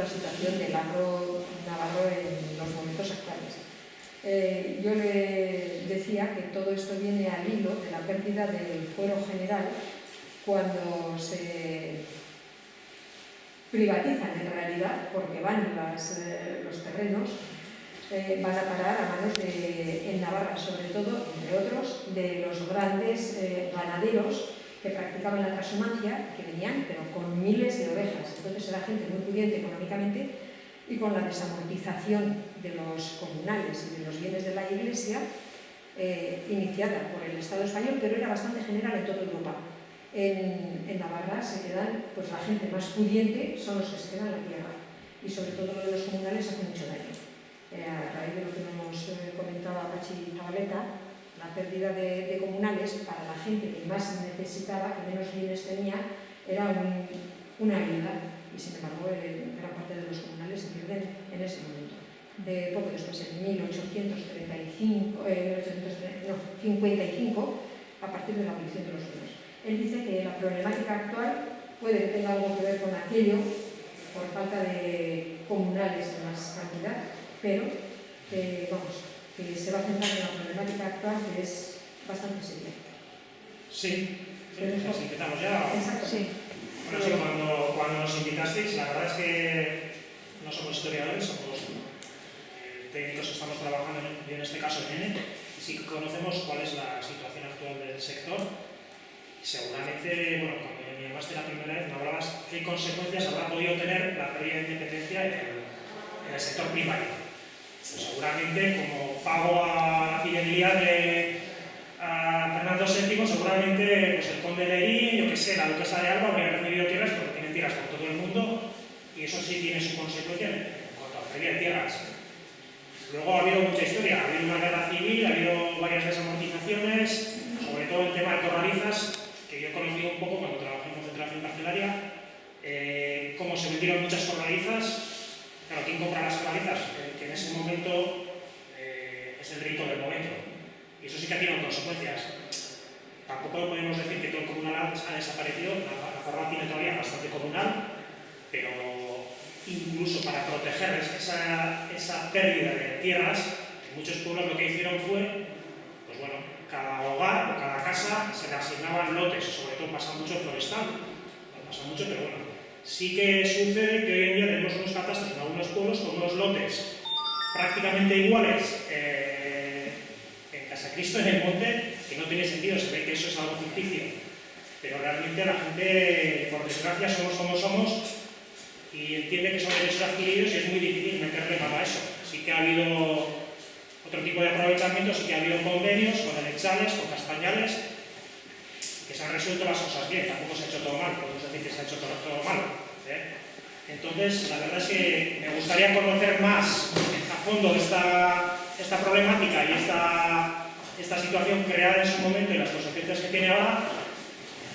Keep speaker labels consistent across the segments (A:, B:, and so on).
A: situación del agro navarro en los momentos actuales. Yo le decía que todo esto viene al hilo de la pérdida del fuero general cuando se privatizan en realidad, porque van los terrenos, van a parar a manos en Navarra, sobre todo, entre otros, de los grandes ganaderos que practicaban la transhumancia, que venían pero con miles de ovejas. Entonces era gente muy pudiente económicamente, y con la desamortización de los comunales y de los bienes de la Iglesia, iniciada por el Estado español, pero era bastante general en toda Europa. En Navarra se quedan, pues la gente más pudiente son los que se quedan en la tierra, y sobre todo lo de los comunales hace mucho daño. A raíz de lo que nos comentaba Pachi Zabaleta, la pérdida de comunales para la gente que más necesitaba, que menos bienes tenía, era una ayuda, y sin embargo gran parte de los comunales se pierden en ese momento. De poco después, en 1855, a partir de la abolición de los fueros. Él dice que la problemática actual puede que tenga algo que ver con aquello, por falta de comunales en más cantidad, pero que se va a centrar en la problemática actual, que es bastante seria.
B: Sí, si empezamos ya.
A: Exacto. Sí.
B: Bueno, sí, cuando nos invitasteis, la verdad es que no somos historiadores, somos técnicos que estamos trabajando en este caso en N, y sí que conocemos cuál es la situación actual del sector. Seguramente, bueno, cuando me llamaste la primera vez, me hablabas qué consecuencias habrá podido tener la pérdida de independencia en el sector primario. Pues seguramente, como pago a la fidelidad a Fernando VII, seguramente pues el conde de Lerín, yo que sé, la duquesa de Alba habrían recibido tierras, porque tienen tierras por todo el mundo, y eso sí tiene su consecuencia en cuanto a la pérdida de tierras. Luego ha habido mucha historia, ha habido una guerra civil, ha habido varias desamortizaciones, sobre todo el tema de corralizas, que yo he conocido un poco cuando trabajé en concentración carcelaria, cómo se vendieron muchas corralizas. Claro, ¿quién compra las corralizas? Que en ese momento es el rico del momento. Y eso sí que ha tenido consecuencias. Tampoco podemos decir que todo el comunal ha desaparecido, la forma tiene todavía bastante comunal, pero incluso para proteger esa pérdida de tierras, en muchos pueblos lo que hicieron fue, pues bueno, cada hogar o cada casa se le asignaban lotes, sobre todo pasa mucho en forestal, no pasa mucho, pero bueno, sí que sucede que hoy en día tenemos unos catastres en algunos pueblos con unos lotes prácticamente iguales en Casacristo, en el monte, que no tiene sentido, se ve que eso es algo ficticio, pero realmente la gente, por desgracia, somos como somos, y entiende que son derechos adquiridos y es muy difícil meterle mano a eso. Sí que ha habido otro tipo de aprovechamiento, sí que ha habido convenios con Elechales, con Castañales, que se han resuelto las cosas bien, tampoco se ha hecho todo mal, podemos decir que se ha hecho todo mal. Entonces, la verdad es que me gustaría conocer más a fondo esta problemática y esta situación creada en su momento y las consecuencias que tiene ahora.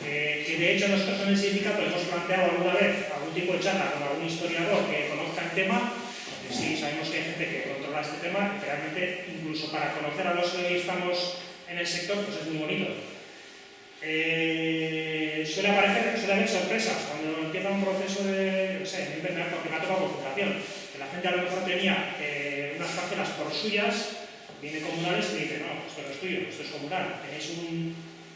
B: Que de hecho nosotros en el sindicato hemos planteado alguna vez algún tipo de charla con algún historiador que conozca el tema, porque sí sabemos que hay gente que controla este tema y realmente incluso para conocer a los que estamos en el sector pues es muy bonito. Suele haber sorpresas cuando empieza un proceso de, no sé, porque me ha tocado concentración, que la gente a lo mejor tenía unas parcelas por suyas, viene comunales y dice, no, esto no es tuyo, esto es comunal, tenéis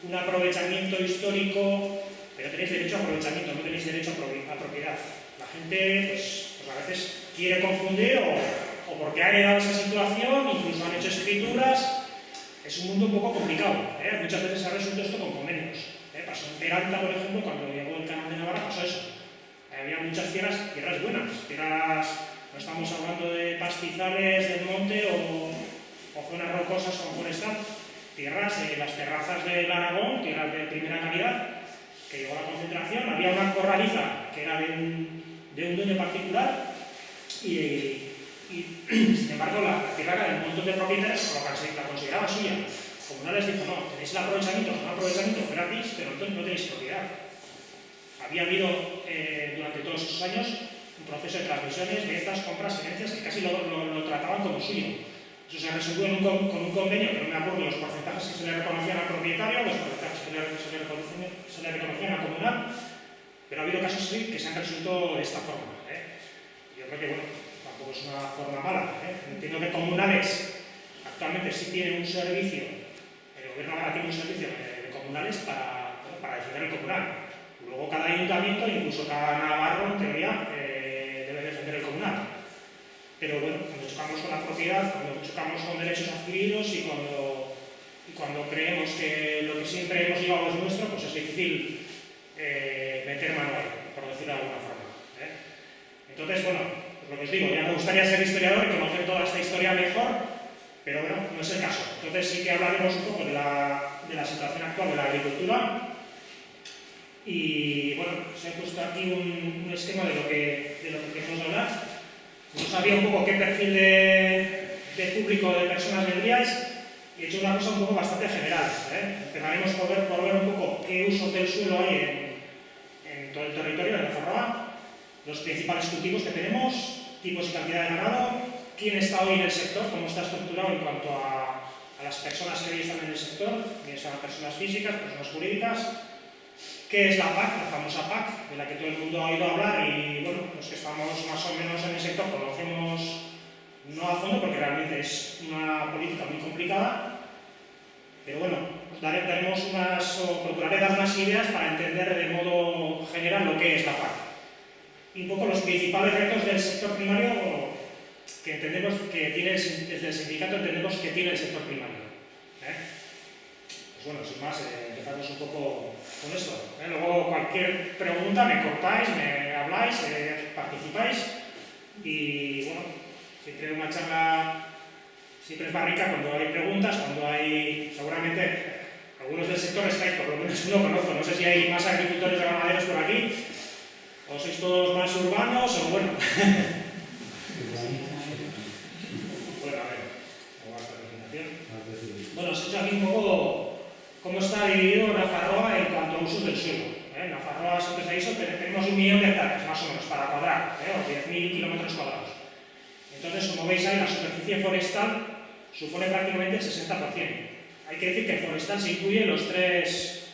B: un aprovechamiento histórico, pero tenéis derecho a aprovechamiento, no tenéis derecho a propiedad. La gente pues a veces quiere confundir o porque ha heredado esa situación, incluso han hecho escrituras. Es un mundo un poco complicado, muchas veces se ha resuelto esto con convenios. Pasó en Peralta, por ejemplo, cuando llegó el canal de Navarra, pasó eso. Había muchas tierras buenas, no estamos hablando de pastizales del monte o zonas rocosas con forestal. Tierras, las terrazas del Aragón, tierras de primera calidad, que llegó a la concentración. Había una corraliza que era de un dueño particular y sin embargo la tierra era de un montón de propietarios, por lo que la consideraba suya. Comunales dijo, no, tenéis el aprovechamiento, es un aprovechamiento gratis, pero no tenéis propiedad. Había habido durante todos esos años un proceso de transmisiones, ventas, compras, herencias, que casi lo trataban como suyo. Eso se resolvió con un convenio, que no me acuerdo los porcentajes que se le reconocían al propietario, los porcentajes que se le reconocían al comunal, pero ha habido casos así que se han resuelto de esta forma. Yo yo creo que, bueno, tampoco es una forma mala. Entiendo que comunales actualmente sí tiene un servicio, el gobierno ahora tiene un servicio de comunales para defender el comunal. Luego cada ayuntamiento, incluso cada navarro, en teoría, debe defender el comunal. Pero bueno, cuando chocamos con la propiedad, cuando chocamos con derechos adquiridos y cuando creemos que lo que siempre hemos llevado es nuestro, pues es difícil meter mano ahí, por decirlo de alguna forma. Entonces, bueno, pues lo que os digo, ya me gustaría ser historiador y conocer toda esta historia mejor, pero bueno, no es el caso. Entonces sí que hablaremos un poco de la situación actual de la agricultura. Y bueno, os he puesto aquí un esquema de lo que queremos hablar. No sabía un poco qué perfil de público, de personas vendríais, y he hecho una cosa un poco bastante general. Empezaremos por ver un poco qué usos del suelo hay en todo el territorio de Nafarroa, los principales cultivos que tenemos, tipos y cantidad de ganado, quién está hoy en el sector, cómo está estructurado en cuanto a las personas que hoy están en el sector, bien sean personas físicas, personas jurídicas. ¿Qué es la PAC, la famosa PAC, de la que todo el mundo ha oído hablar? Y bueno, los que estamos más o menos en el sector conocemos, no a fondo, porque realmente es una política muy complicada, pero bueno, procuraré dar unas ideas para entender de modo general lo que es la PAC. Y un poco los principales retos del sector primario que entendemos que tiene, desde el sindicato entendemos que tiene el sector primario. Pues bueno, sin más, empezamos un poco con esto. Luego cualquier pregunta me cortáis, me habláis, participáis y bueno, siempre una charla siempre es más rica cuando hay preguntas, cuando hay, seguramente algunos del sector estáis, por lo menos uno conozco, no sé si hay más agricultores o ganaderos por aquí, o sois todos más urbanos, o bueno. Bueno, a ver, ¿cómo va esta presentación? Bueno, os he hecho aquí un poco cómo está dividido Nafarroa en cuanto a usos del suelo. Nafarroa, si os dicho, tenemos 1 millón de hectáreas, más o menos, para cuadrar, o 10.000 kilómetros cuadrados. Entonces, como veis ahí, la superficie forestal supone prácticamente el 60%. Hay que decir que el forestal se incluye los tres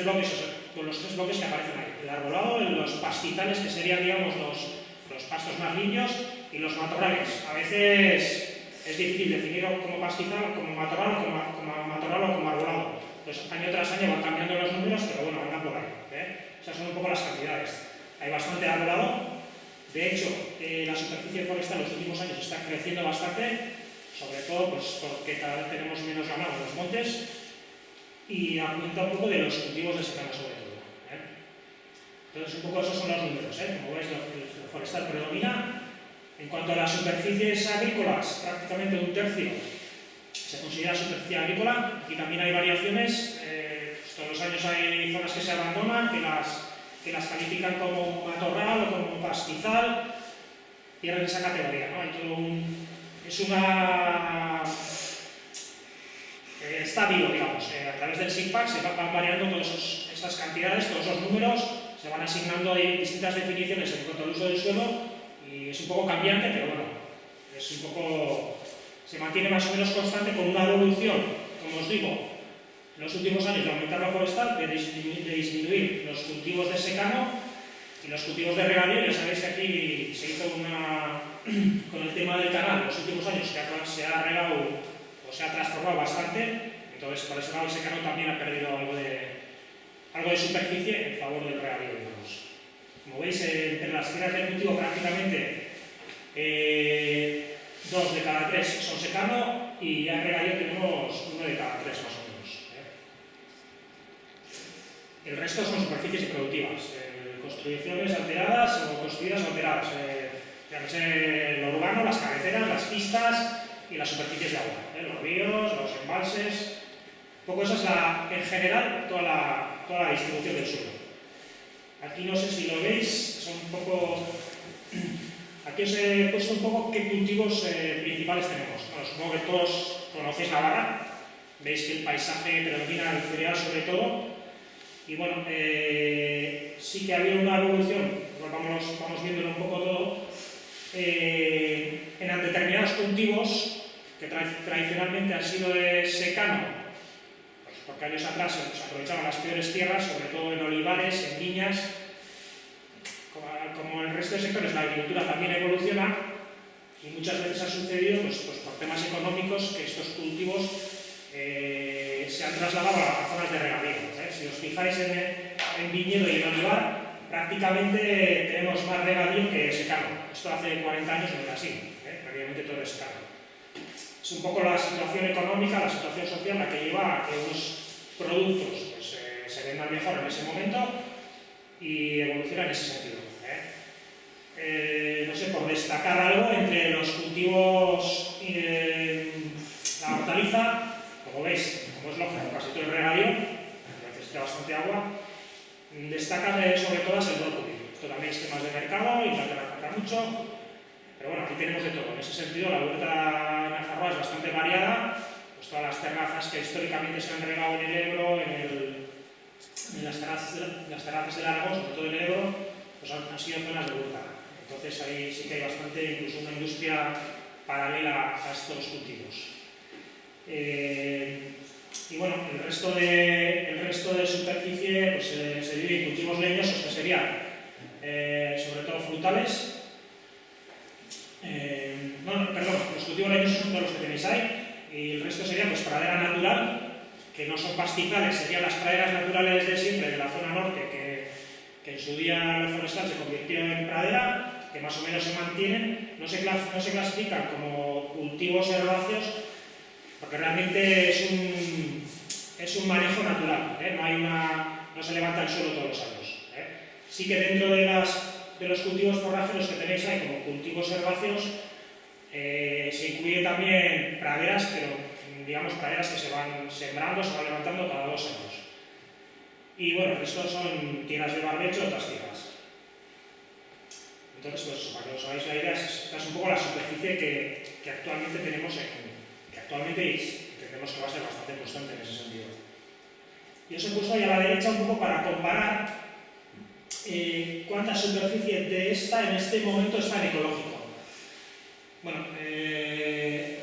B: bloques, los tres bloques que aparecen ahí. El arbolado, los pastizales, que serían, digamos, los pastos más limpios, y los matorrales. A veces es difícil definirlo como pastizal, como matorral, o como arbolado. Entonces, año tras año van cambiando los números, pero bueno, andan por ahí. Esas son un poco las cantidades. Hay bastante arbolado. De hecho, la superficie forestal en los últimos años está creciendo bastante, sobre todo pues, porque cada vez tenemos menos ganado en los montes, y aumenta un poco de los cultivos de secano sobre todo. Entonces, un poco esos son los números. Como veis, el forestal predomina. En cuanto a las superficies agrícolas, prácticamente 1/3 se considera superficie agrícola. Aquí también hay variaciones. Todos los años hay zonas que se abandonan, que las califican como matorral o como pastizal, pierden esa categoría, ¿no? Hay todo está vivo, digamos. A través del SIGPAC se van variando todas esas cantidades, todos esos números, se van asignando distintas definiciones en cuanto al uso del suelo, y es un poco cambiante, pero bueno, es un poco, se mantiene más o menos constante, con una evolución, como os digo, en los últimos años de aumentar la forestal, de disminuir los cultivos de secano y los cultivos de regadío. Ya sabéis que aquí se hizo con el tema del canal, en los últimos años se ha regado o se ha transformado bastante, entonces por ese lado el secano también ha perdido algo de superficie en favor del regadío, digamos. Como veis, entre las tierras de cultivo prácticamente 2 de cada 3 son secano, y ya en regadío tenemos 1 de cada 3 más o menos. El resto son superficies improductivas, construcciones alteradas o construidas o alteradas, ya que sea lo urbano, las carreteras, las pistas y las superficies de agua, los ríos, los embalses. Un poco esa es en general toda la distribución del suelo. Aquí no sé si lo veis, son un poco. Aquí os he puesto un poco qué cultivos principales tenemos. Bueno, supongo que todos conocéis Navarra, veis que el paisaje predomina el cereal sobre todo. Y bueno, sí que ha habido una evolución, pues vamos viéndolo un poco todo, en determinados cultivos que tradicionalmente han sido de secano, pues porque años atrás se aprovechaban las peores tierras, sobre todo en olivares, en viñas, como el resto de sectores, la agricultura también evoluciona y muchas veces ha sucedido pues por temas económicos que estos cultivos se han trasladado a zonas de regadío. Si os fijáis en viñedo y en olivar, prácticamente tenemos más regadío que secano. Esto hace 40 años no era así, prácticamente todo es secano. Es un poco la situación económica, la situación social la que lleva a que unos productos pues, se vendan mejor en ese momento y evoluciona en ese sentido. No sé, por destacar algo entre los cultivos, la hortaliza, como veis, como es lógico, casi todo el regadío, necesita bastante agua, destaca sobre todas el brócoli. Esto también es temas de mercado, Inglaterra falta mucho, pero bueno, aquí tenemos de todo. En ese sentido, la huerta en Nafarroa es bastante variada, pues todas las terrazas que históricamente se han regado en el Ebro, en las terrazas del Aragón, sobre todo en el Ebro, pues han sido zonas de huerta. Entonces ahí sí que hay bastante, incluso una industria paralela a estos cultivos. Y bueno, el resto de superficie pues, se divide en cultivos leñosos, que serían sobre todo frutales. Los cultivos leñosos son todos los que tenéis ahí, y el resto sería pues, pradera natural, que no son pastizales, serían las praderas naturales de siempre de la zona norte, que en su día lo forestal se convirtió en pradera, que más o menos se mantienen, no se clasifican como cultivos herbáceos, porque realmente es un manejo natural, no se levanta el suelo todos los años. Sí que dentro de los cultivos forrajeros que tenéis ahí como cultivos herbáceos, se incluye también praderas, pero digamos praderas que se van sembrando, se van levantando cada 2 años. Y bueno, estos son tierras de barbecho y otras tierras. Entonces, pues para que os hagáis la idea, esta es un poco la superficie que actualmente tenemos, que actualmente entendemos que va a ser bastante constante en ese sentido. Y os he puesto ahí a la derecha un poco para comparar cuánta superficie de esta en este momento está en ecológico. Bueno,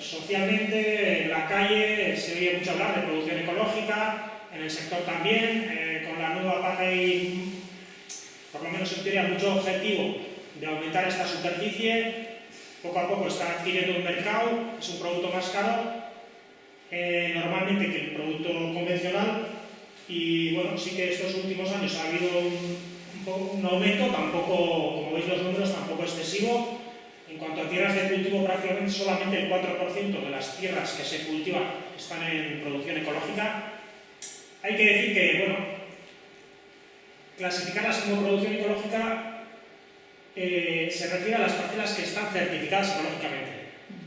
B: socialmente en la calle se oye mucho hablar de producción ecológica, en el sector también, con la nueva PAC hay, por lo menos en teoría, mucho objetivo de aumentar esta superficie. Poco a poco está adquiriendo un mercado, es un producto más caro normalmente que el producto convencional, y bueno, sí que estos últimos años ha habido un aumento, tampoco, como veis los números, tampoco excesivo. En cuanto a tierras de cultivo, prácticamente solamente el 4% de las tierras que se cultivan están en producción ecológica. Hay que decir que, bueno, clasificarlas como producción ecológica se refiere a las parcelas que están certificadas ecológicamente.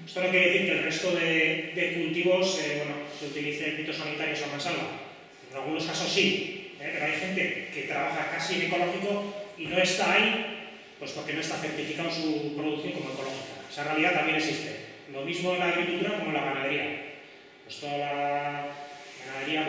B: Esto no quiere decir que el resto de cultivos se utilicen fitosanitarios a mansalva. En algunos casos sí, pero hay gente que trabaja casi en ecológico y no está ahí pues porque no está certificado su producción como ecológica. Esa realidad también existe. Lo mismo en la agricultura como en la ganadería. Pues toda la ganadería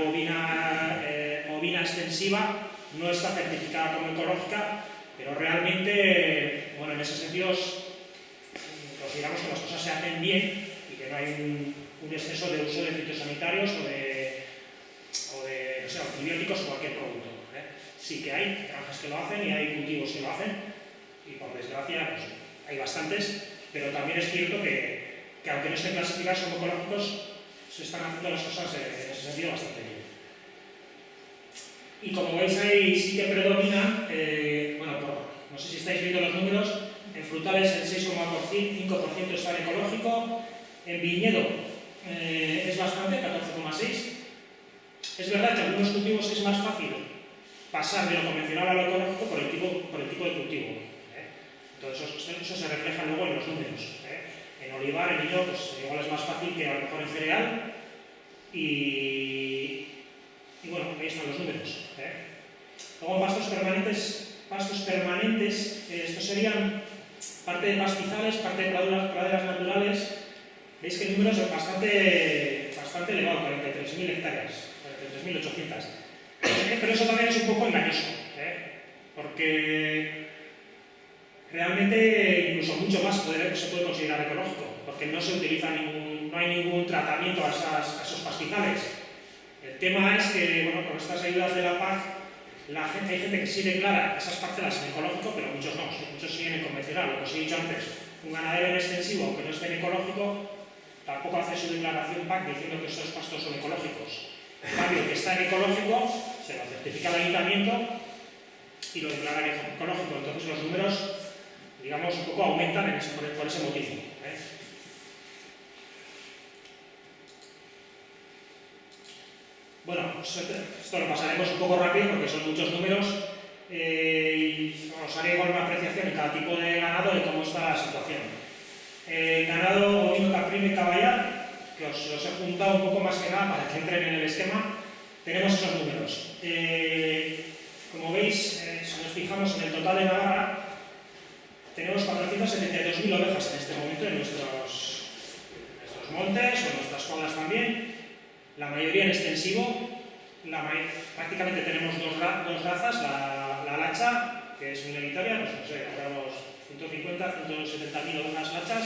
B: bovina extensiva no está certificada como ecológica, pero realmente, bueno, en ese sentido, pues digamos que las cosas se hacen bien y que no hay un exceso de uso de fitosanitarios o de no sé, antibióticos o cualquier producto. Sí que hay granjas que lo hacen y hay cultivos que lo hacen, y por desgracia pues, hay bastantes, pero también es cierto que aunque no estén clasificados como ecológicos, se están haciendo las cosas en ese sentido bastante bien. Y como veis ahí sí que predomina, no sé si estáis viendo los números, en frutales el 6,5% está en ecológico, en viñedo es bastante, 14,6%. Es verdad que en algunos cultivos es más fácil pasar de lo convencional a lo ecológico por el tipo de cultivo. Entonces eso se refleja luego en los números. En olivar, en vino, pues igual es más fácil que a lo mejor en cereal, y bueno, ahí están los números. Luego pastos permanentes, estos serían parte de pastizales, parte de praderas naturales. Veis que el número es bastante elevado, 43.000 hectáreas, 43.800. Pero eso también es un poco engañoso, porque realmente incluso mucho más se puede considerar ecológico, porque no se utiliza no hay ningún tratamiento a esos pastizales. El tema es que, bueno, con estas ayudas de la PAC, hay gente que sí declara esas parcelas en ecológico, pero muchos no, muchos siguen en convencional. Lo que os he dicho antes, un ganadero en extensivo, aunque no esté en ecológico, tampoco hace su declaración PAC diciendo que estos pastos son ecológicos. En cambio, que está en ecológico, se lo certifica el ayuntamiento y lo declara en ecológico. Entonces los números, digamos, un poco aumentan por ese motivo. Bueno, esto lo pasaremos un poco rápido porque son muchos números y os haré igual una apreciación en cada tipo de ganado de cómo está la situación. Ganado ovino, caprino y caballar, que os he juntado un poco más que nada para que entren en el esquema, tenemos esos números. Como veis, si nos fijamos en el total de Navarra, tenemos 472.000 ovejas en este momento en nuestros montes o en nuestras cuadras también. La mayoría en extensivo, prácticamente tenemos dos razas, la lacha, que es minoritaria, pues no sé, hablamos 150, 170.000 ovejas lachas,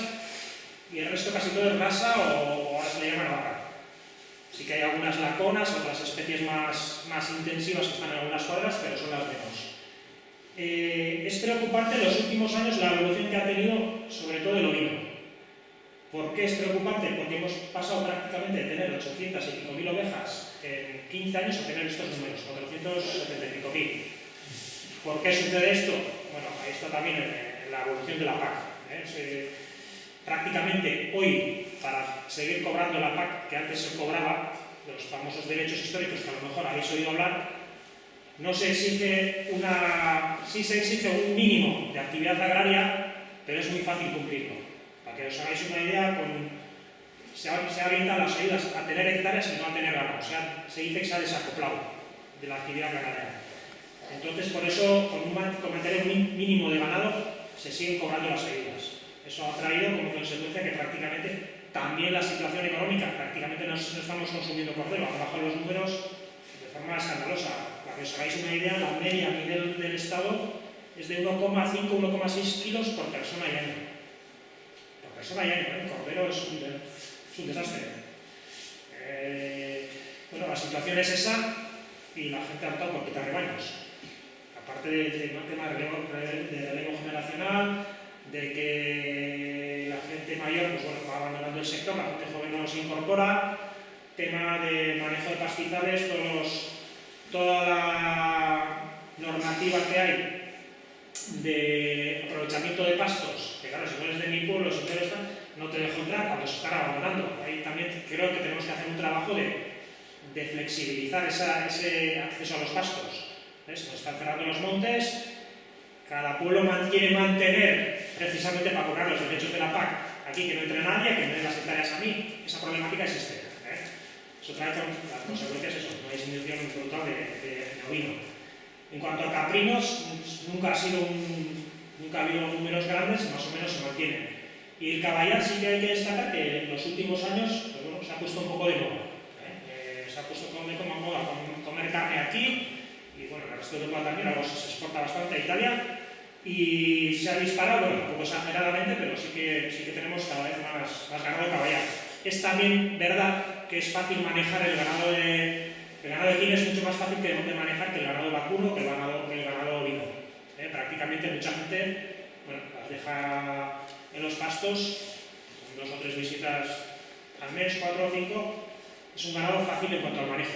B: y el resto casi todo es rasa o ahora se le llama vaca. Sí que hay algunas laconas, otras especies más intensivas que están en algunas cuadras, pero son las menos. Es preocupante en los últimos años la evolución que ha tenido, sobre todo el ovino. ¿Por qué es preocupante? Porque hemos pasado prácticamente de tener 800 y pico mil ovejas en 15 años a tener estos números, 470 y pico mil. ¿Por qué sucede esto? Bueno, ahí está también en la evolución de la PAC. Prácticamente hoy, para seguir cobrando la PAC que antes se cobraba, los famosos derechos históricos que a lo mejor habéis oído hablar, no se exige sí se exige un mínimo de actividad agraria, pero es muy fácil cumplirlo. Para que os hagáis una idea, se orientan las ayudas a tener hectáreas y no a tener ganado. O sea, se dice que se ha desacoplado de la actividad ganadera. Entonces, por eso, con mantener un mínimo de ganado, se siguen cobrando las ayudas. Eso ha traído como consecuencia que prácticamente también la situación económica, prácticamente no estamos consumiendo cordero, han bajado los números de forma escandalosa. Para que os hagáis una idea, la media a nivel del Estado es de 1,5-1,6 kilos por persona y año. Persona y año, el cordero es un desastre. Bueno, la situación es esa y la gente ha optado por quitar rebaños. Aparte del tema de relevo generacional, de que la gente mayor pues bueno, va abandonando el sector, la gente joven no se incorpora, tema de manejo de pastizales, toda la normativa que hay de aprovechamiento de pastos, que claro, si no eres de mi pueblo, si no eres no te dejo entrar cuando se están abandonando. Ahí también creo que tenemos que hacer un trabajo de flexibilizar ese acceso a los pastos. ¿Ves? Nos están cerrando los montes, cada pueblo quiere mantener, precisamente para cobrar los derechos de la PAC, aquí que no entre nadie, que me den las hectáreas a mí. Esa problemática existe. Eso trae las consecuencias, no hay disminución brutal de ovino. En cuanto a caprinos, nunca ha habido números grandes, más o menos se mantienen. Y el caballar sí que hay que destacar que en los últimos años pues bueno, se ha puesto un poco de moda. Se ha puesto como moda comer carne aquí, y bueno, en el resto de Europa también, algo se exporta bastante a Italia, y se ha disparado, bueno, un poco exageradamente, pero sí que tenemos cada vez más ganado de caballar. Es también verdad que es fácil manejar el ganado de equino, es mucho más fácil de manejar que el ganado vacuno, que el ganado ovino. Prácticamente mucha gente las deja en los pastos, 2 o 3 visitas al mes, 4 o 5, es un ganado fácil en cuanto al manejo.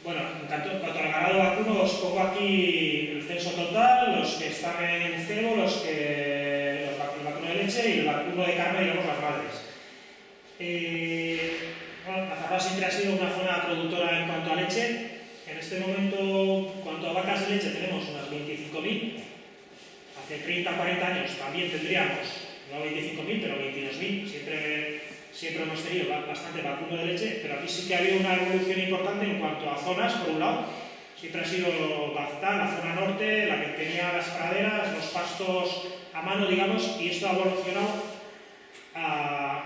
B: Bueno, en cuanto al ganado vacuno, os pongo aquí el censo total, los que están en cebo, el vacuno de leche y el vacuno de carne, digamos, las madres. Bueno, Navarra siempre ha sido una zona productora en cuanto a leche. En este momento, en cuanto a vacas de leche, tenemos unas 25.000. Hace 30 o 40 años también tendríamos, no 25.000, pero 22.000. Siempre hemos tenido bastante vacuno de leche, pero aquí sí que ha habido una evolución importante en cuanto a zonas, por un lado. Siempre ha sido Baztán, la zona norte, la que tenía las praderas, los pastos a mano, digamos, y esto ha evolucionado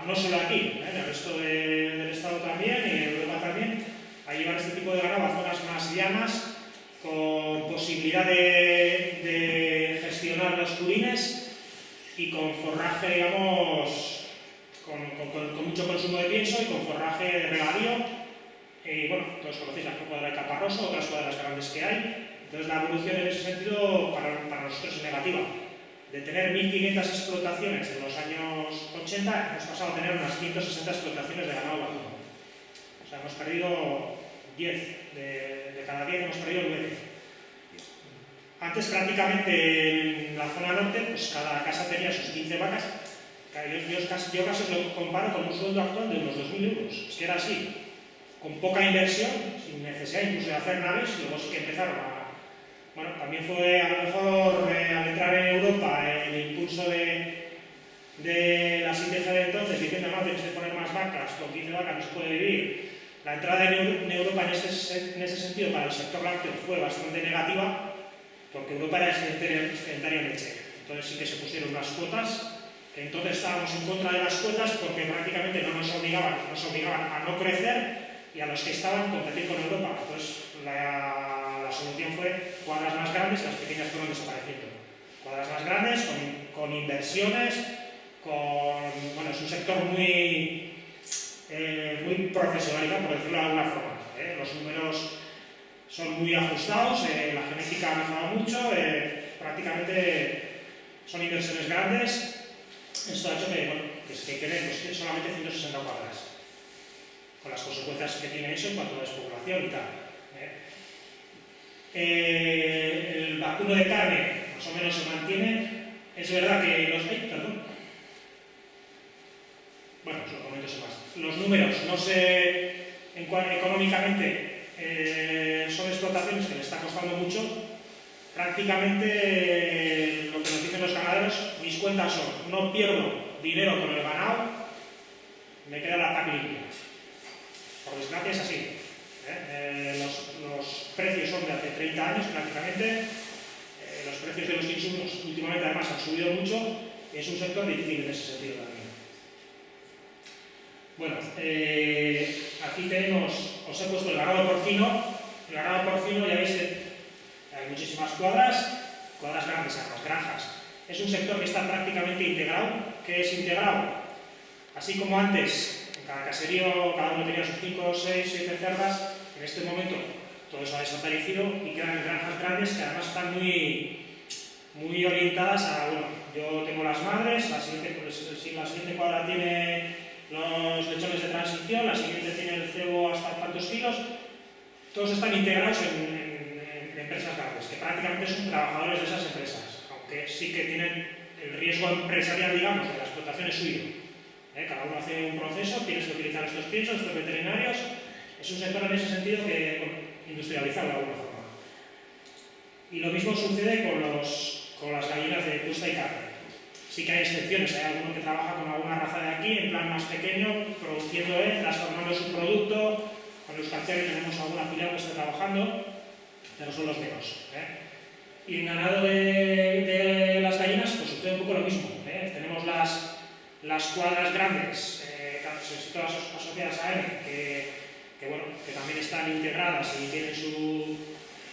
B: no solo aquí, en el resto del Estado también y en Europa también, a llevar este tipo de ganado a zonas más llanas, con posibilidad de gestionar los purines y con forraje, digamos, con mucho mucho consumo de pienso y con forraje regadío. Bueno, todos conocéis la cuadra de Caparroso, otras cuadras grandes que hay. Entonces la evolución en ese sentido para nosotros es negativa. De tener 1.500 explotaciones en los años 80, hemos pasado a tener unas 160 explotaciones de ganado vacuno. O sea, hemos perdido 10, de cada 10 hemos perdido 9. Antes prácticamente en la zona norte, pues cada casa tenía sus 15 vacas. Yo casi lo comparo con un sueldo actual de unos 2.000 euros. Es que era así, con poca inversión, sin necesidad incluso de hacer naves, luego sí que empezaron a... Bueno, también fue a lo mejor al entrar en Europa el impulso de la SINDG de entonces, diciendo no, tienes que poner más vacas, con 15 vacas no se puede vivir. La entrada en Europa en ese sentido para el sector lácteo fue bastante negativa, porque Europa era excedentaria en leche. Entonces sí que se pusieron unas cuotas, que entonces estábamos en contra de las cuotas porque prácticamente no nos obligaban a no crecer y a los que estaban competir con Europa. Entonces la solución fue cuadras más grandes, las pequeñas fueron desapareciendo. Cuadras más grandes, con inversiones, bueno, es un sector muy profesionalizado, por decirlo de alguna forma. Los números son muy ajustados, la genética ha mejorado mucho, prácticamente son inversiones grandes. Esto ha hecho que, bueno, que queden solamente 160 cuadras, con las consecuencias que tiene eso en cuanto a despoblación y tal. El vacuno de carne más o menos se mantiene. Es verdad que bueno, os lo comento sin más. Los números, no sé, económicamente son explotaciones que les está costando mucho. Prácticamente lo que nos dicen los ganaderos, mis cuentas son, no pierdo dinero con el ganado, me queda la PAC limpia. Por desgracia es así. Los precios son de hace 30 años prácticamente, los precios de los insumos últimamente además han subido mucho y es un sector difícil en ese sentido también. Bueno, aquí tenemos, os he puesto el ganado porcino. El ganado porcino ya veis que hay muchísimas cuadras grandes, las granjas. Es un sector que está prácticamente integrado. ¿Qué es integrado? Así como antes, en cada caserío, cada uno tenía sus 5, 6, 7 cerdas, en este momento todo eso ha desaparecido y quedan granjas grandes que además están muy orientadas a, bueno, yo tengo las madres, la siguiente cuadra tiene los lechones de transición, la siguiente tiene el cebo hasta tantos kilos, todos están integrados en empresas grandes, que prácticamente son trabajadores de esas empresas, aunque sí que tienen el riesgo empresarial, digamos, de la explotación es suyo. Cada uno hace un proceso, tienes que utilizar estos piensos, estos veterinarios. Es un sector en ese sentido que, bueno, industrializado de alguna forma. Y lo mismo sucede con las gallinas de puesta y carne. Sí que hay excepciones, hay alguno que trabaja con alguna raza de aquí, en plan más pequeño, produciendo transformando su producto. Con Euskaltel tenemos alguna filial que está trabajando, pero son los menos. Y en ganado de las gallinas, pues sucede un poco lo mismo. Tenemos las cuadras grandes, todas asociadas a M, que también están integradas y tienen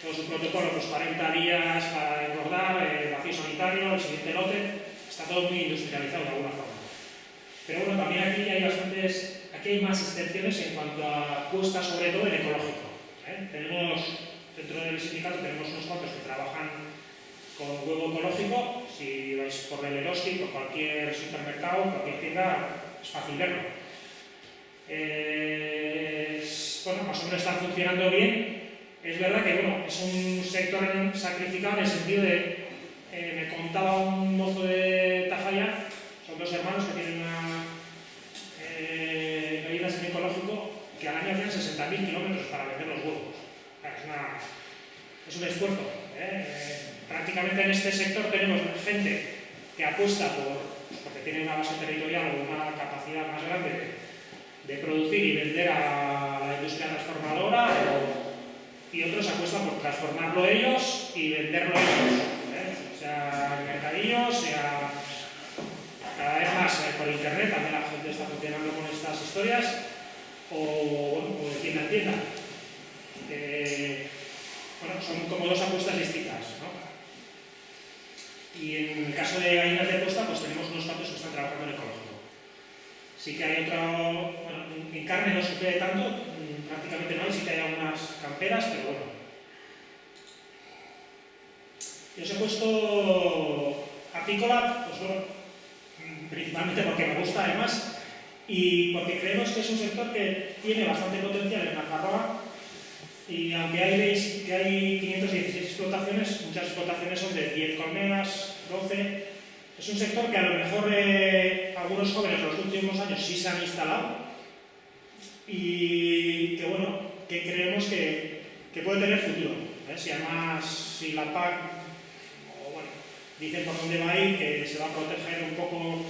B: todo su protocolo, pues 40 días para engordar, vacío sanitario, el siguiente lote, está todo muy industrializado de alguna forma. Pero bueno, también aquí hay más excepciones en cuanto a puesta sobre todo en ecológico. Dentro del sindicato tenemos unos cuantos que trabajan con huevo ecológico. Si vais por el Eroski, por cualquier supermercado, cualquier tienda, es fácil verlo. Bueno, más o menos están funcionando bien. Es verdad que bueno, es un sector sacrificado en el sentido de, me contaba un mozo de Tafalla, son dos hermanos que tienen gallinas en ecológico, que al año hacían 60.000 kilómetros para vender los huevos. Es un esfuerzo. Prácticamente en este sector tenemos gente que apuesta porque tiene una base territorial o una capacidad más grande de producir y vender a la industria transformadora, y otros apuestan por transformarlo ellos y venderlo ellos, sea en mercadillos, sea cada vez más por internet. También la gente está funcionando con estas historias, o de tienda en tienda. Bueno, son como dos apuestas distintas, ¿no? Y en el caso de gallinas de puesta, pues tenemos unos cuantos que están trabajando en ecológico. Sí que hay otro, bueno, en carne no sucede tanto, prácticamente no hay, sí que hay algunas camperas, pero bueno. Yo os he puesto apícola, pues bueno, principalmente porque me gusta además y porque creemos que es un sector que tiene bastante potencial en Nafarroa y aunque veis que hay 516 explotaciones, muchas explotaciones son de 10 colmenas, 12. Es un sector que a lo mejor algunos jóvenes en los últimos años sí se han instalado y que bueno, que creemos que puede tener futuro. Si además, si la PAC, o bueno, dicen por dónde va a ir, que se va a proteger un poco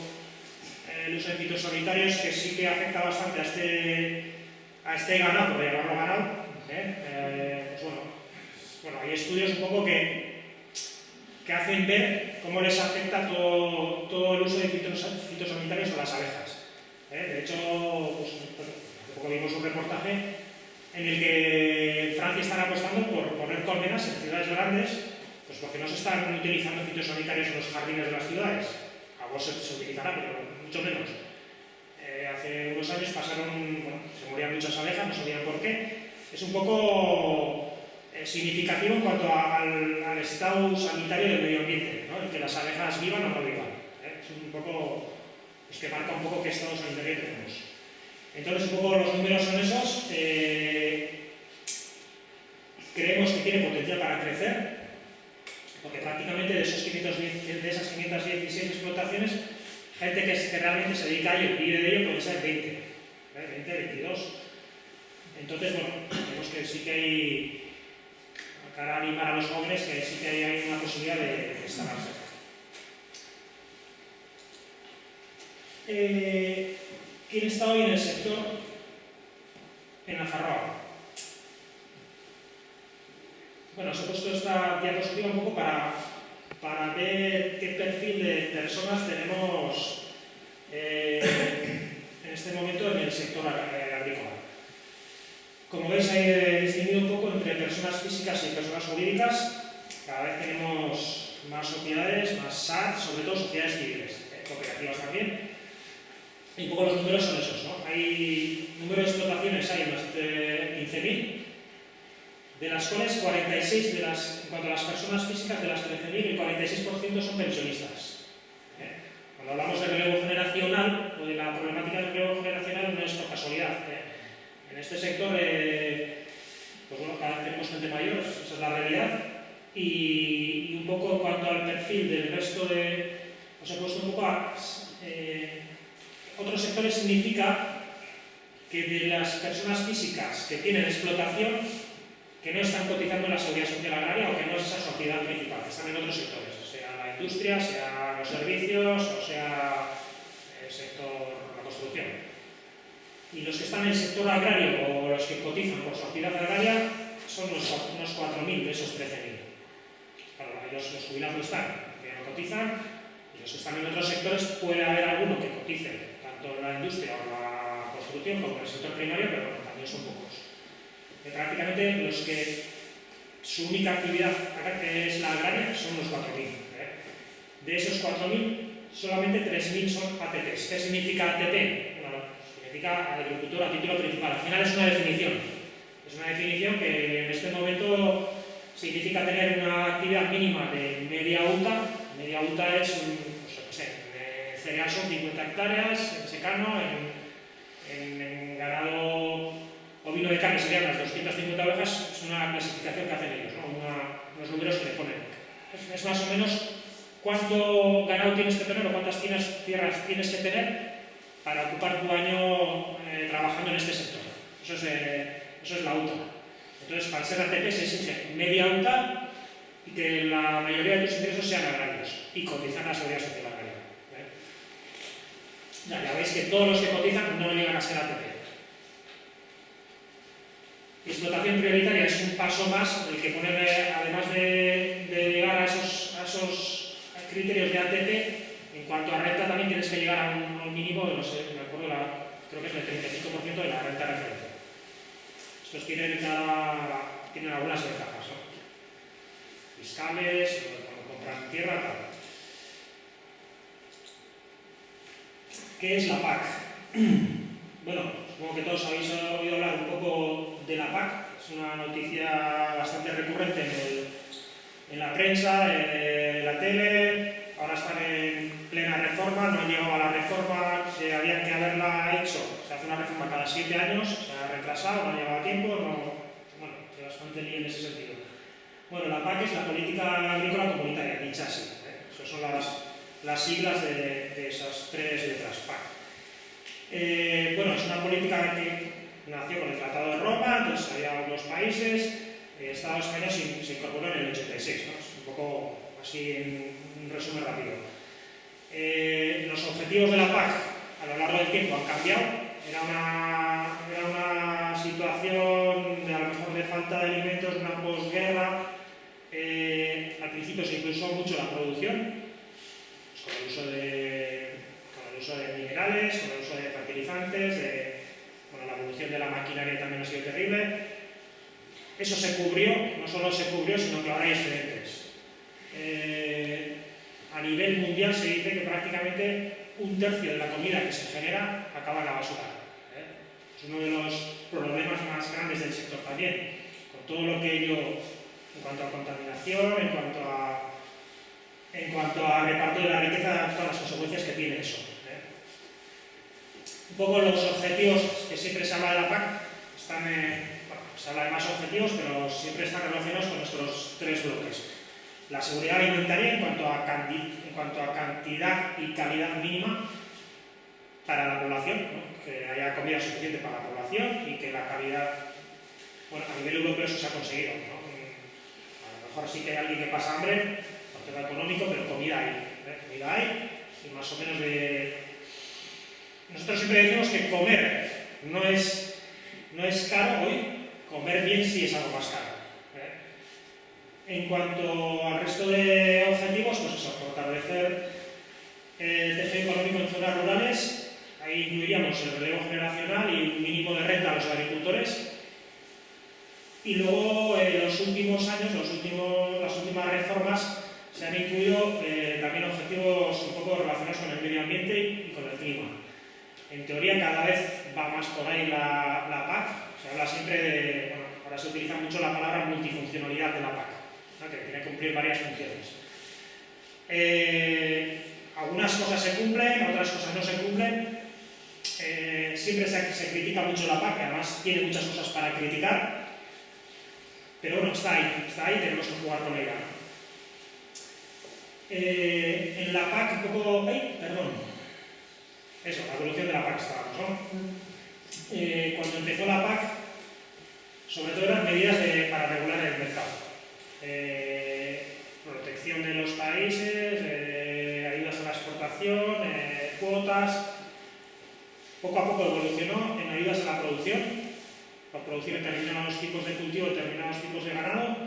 B: el uso de fitosanitarios, que sí que afecta bastante a este ganado, por llamarlo ganado. Pues bueno, hay estudios un poco que hacen ver cómo les afecta todo el uso de fitosanitarios a las abejas. De hecho, pues, hace poco vimos un reportaje en el que Francia están apostando por poner colmenas en ciudades grandes, pues porque no se están utilizando fitosanitarios en los jardines de las ciudades. Algo se utilizará, pero mucho menos. Hace unos años se morían muchas abejas, no sabían por qué. Es un poco significativo en cuanto al estado sanitario del medio ambiente, ¿no? El que las abejas vivan o no vivan. Es un poco, pues que marca un poco qué estado sanitario tenemos. Entonces, un poco los números son esos. Creemos que tiene potencial para crecer, porque prácticamente de esas 516 explotaciones, gente que realmente se dedica a ello, vive de ello, puede ser 20, 22. Entonces, bueno, vemos que sí que hay, para animar a los jóvenes, que sí que hay una posibilidad de instalarse. ¿Quién está hoy en el sector en Nafarroa? Bueno, os he puesto esta diapositiva un poco para ver qué perfil de personas tenemos en este momento en el sector agrícola. Como veis, hay distinguido un poco entre personas físicas y personas jurídicas. Cada vez tenemos más sociedades, más SAT, sobre todo sociedades civiles, cooperativas también. Y un poco los números son esos, ¿no? Hay número de explotaciones, hay unas 15.000, de las cuales 46, en cuanto a las personas físicas, de las 13.000, el 46% son pensionistas. Cuando hablamos de relevo generacional, o de la problemática del relevo generacional, no es por casualidad. En este sector, pues bueno, cada vez tenemos gente mayor, esa es la realidad, y un poco en cuanto al perfil del resto os he puesto un poco otros sectores. Significa que de las personas físicas que tienen explotación, que no están cotizando en la Seguridad Social Agraria o que no es esa su actividad principal, que están en otros sectores, sea la industria, sea los servicios o sea el sector, la construcción. Y los que están en el sector agrario o los que cotizan por su actividad agraria son unos 4.000 de esos 13.000. Claro, ellos, los jubilados no están, que no cotizan, y los que están en otros sectores puede haber alguno que cotice, tanto en la industria o en la construcción como en el sector primario, pero bueno, también son pocos. Prácticamente los que su única actividad es la agraria son los 4.000. De esos 4.000, solamente 3.000 son ATPs. ¿Qué significa ATP? Bueno, significa agricultor a título principal. Al final es una definición. Es una definición que en este momento significa tener una actividad mínima de media UTA. Media UTA es, pues, en cereal son 50 hectáreas, en secano, en ganado ovino de carne serían las 250 ovejas. Es una clasificación que hacen ellos, ¿no? Unos números que le ponen. Es más o menos cuánto ganado tienes que tener o cuántas tierras tienes que tener para ocupar tu año trabajando en este sector. Eso es la UTA. Entonces, para ser ATP se exige media UTA y que la mayoría de tus ingresos sean agrarios y cotizan a la Seguridad Social Agraria. Ya veis que todos los que cotizan no llegan a ser ATP. Explotación prioritaria es un paso más en el que poner, además de llegar a esos criterios de ATP, en cuanto a renta también tienes que llegar a un mínimo de, no sé, me acuerdo, creo que es del 35% de la renta de referencia. Estos tienen algunas ventajas, ¿no? Fiscales, cuando compran tierra, tal. ¿Qué es la PAC? Bueno, supongo que todos habéis oído hablar un poco de la PAC. Es una noticia bastante recurrente en la prensa, en la tele. Ahora están en plena reforma, no han llegado a la reforma que había que haberla hecho. Se hace una reforma cada 7 años, se ha retrasado, no ha llegado a tiempo, bueno, hay bastante lío en ese sentido. Bueno, la PAC es la Política Agrícola Comunitaria, dicha así. Esas son las siglas de esas 3 letras, PAC. Bueno, es una política que nació con el Tratado de Roma, entonces había unos países, Estados Unidos se incorporó en el 86, ¿no? Es un poco así en un resumen rápido. Los objetivos de la PAC a lo largo del tiempo han cambiado. Era una situación de a lo mejor de falta de alimentos, de una posguerra. Al principio se impulsó mucho la producción, pues con el uso de minerales, con el uso de fertilizantes, la evolución de la maquinaria también ha sido terrible. Eso se cubrió, no solo se cubrió, sino que ahora hay excedentes. A nivel mundial se dice que prácticamente 1/3 de la comida que se genera acaba en la basura. Es uno de los problemas más grandes del sector también, con todo lo que ello, en cuanto a contaminación, en cuanto a reparto de la riqueza, todas las consecuencias que tiene eso. Un poco los objetivos que siempre se habla de la PAC están, se habla de más objetivos, pero siempre están relacionados con nuestros 3 bloques. La seguridad alimentaria en cuanto a cantidad y calidad mínima para la población, ¿no? Que haya comida suficiente para la población y que la calidad, bueno, a nivel europeo eso se ha conseguido, ¿no? A lo mejor sí que hay alguien que pasa hambre por tema económico, pero comida hay, comida hay, y más o menos Nosotros siempre decimos que comer no es caro hoy, comer bien sí es algo más caro. En cuanto al resto de objetivos, pues eso, fortalecer el tejido económico en zonas rurales. Ahí incluiríamos el relevo generacional y un mínimo de renta a los agricultores. Y luego, en los últimos años, las últimas reformas, se han incluido también objetivos un poco relacionados con el medio ambiente y con el clima. En teoría, cada vez va más por ahí la PAC. Se habla siempre de, ahora se utiliza mucho la palabra multifuncionalidad de la PAC, ¿no? Que tiene que cumplir varias funciones. Algunas cosas se cumplen, otras cosas no se cumplen. Siempre se critica mucho la PAC, que además tiene muchas cosas para criticar, pero bueno, está ahí, tenemos que jugar con ella. En la PAC un poco... Eso, la evolución de la PAC estábamos, ¿no? Cuando empezó la PAC, sobre todo eran medidas para regular el mercado. Protección de los países, ayudas a la exportación, cuotas. Poco a poco evolucionó en ayudas a la producción, para producir determinados tipos de cultivo, determinados tipos de ganado.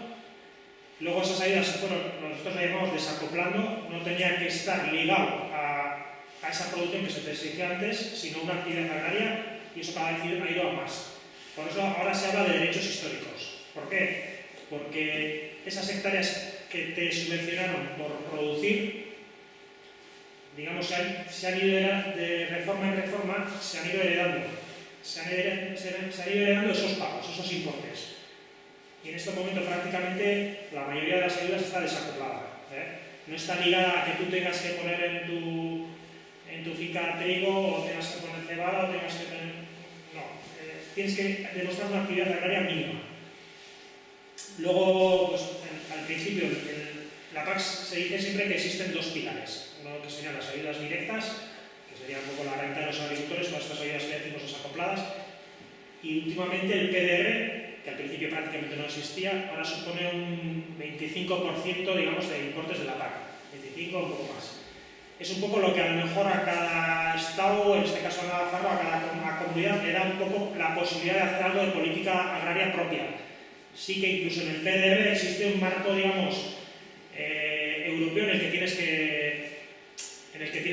B: Luego esas ayudas se fueron, nosotros la llamamos desacoplando, no tenía que estar ligado a esa producción que se te exigía antes, sino una actividad agraria, y eso cada vez ha ido a más. Por eso ahora se habla de derechos históricos. ¿Por qué? Porque esas hectáreas que te subvencionaron por producir, digamos, se han ido de reforma en reforma, se han ido heredando. Se han ido heredando esos pagos, esos importes. Y en este momento prácticamente la mayoría de las ayudas está desacoplada. No está ligada a que tú tengas que poner en tu finca trigo, o tengas que poner cebada, o tengas que tener... No, tienes que demostrar una actividad agraria mínima. Luego, pues, al principio, la PAC se dice siempre que existen 2 pilares. Uno que serían las ayudas directas, que sería un poco la renta de los agricultores, con estas ayudas que decimos desacopladas, y últimamente el PDR, que al principio prácticamente no existía, ahora supone un 25%, digamos, de importes de la PAC. 25 o un poco más. Es un poco lo que a lo mejor a cada estado, en este caso a Navarra, a cada comunidad, le da un poco la posibilidad de hacer algo de política agraria propia. Sí que incluso en el PDR existe un marco, digamos, europeo en el que tienes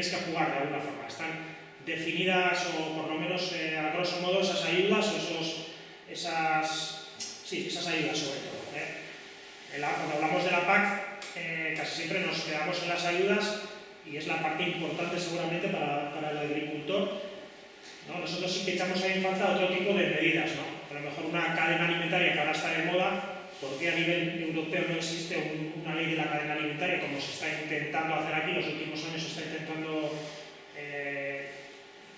B: que jugar de alguna forma. Están definidas, o por lo menos a grosso modo, esas ayudas o esas ayudas sobre todo. Cuando hablamos de la PAC, casi siempre nos quedamos en las ayudas, y es la parte importante seguramente para el agricultor, ¿no? Nosotros sí que echamos ahí en falta otro tipo de medidas, ¿no? A lo mejor una cadena alimentaria que ahora está de moda, ¿por qué a nivel europeo no existe una ley de la cadena alimentaria como se está intentando hacer aquí? Los últimos años se está intentando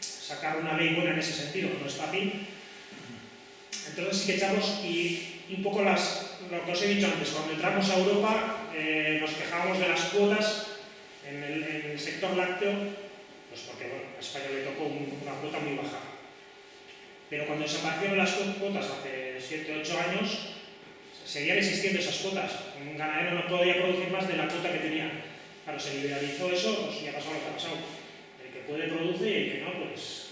B: sacar una ley buena en ese sentido, no es fácil. Entonces sí que echamos, y un poco lo que os he dicho antes, cuando entramos a Europa nos quejábamos de las cuotas en el sector lácteo, pues porque bueno, a España le tocó una cuota muy baja. Pero cuando desaparecieron las cuotas hace 7 o 8 años, seguían existiendo esas cuotas. Un ganadero no podía producir más de la cuota que tenía. Claro, se liberalizó eso, pues ya ha pasado lo que ha pasado. El que puede produce y el que no, pues...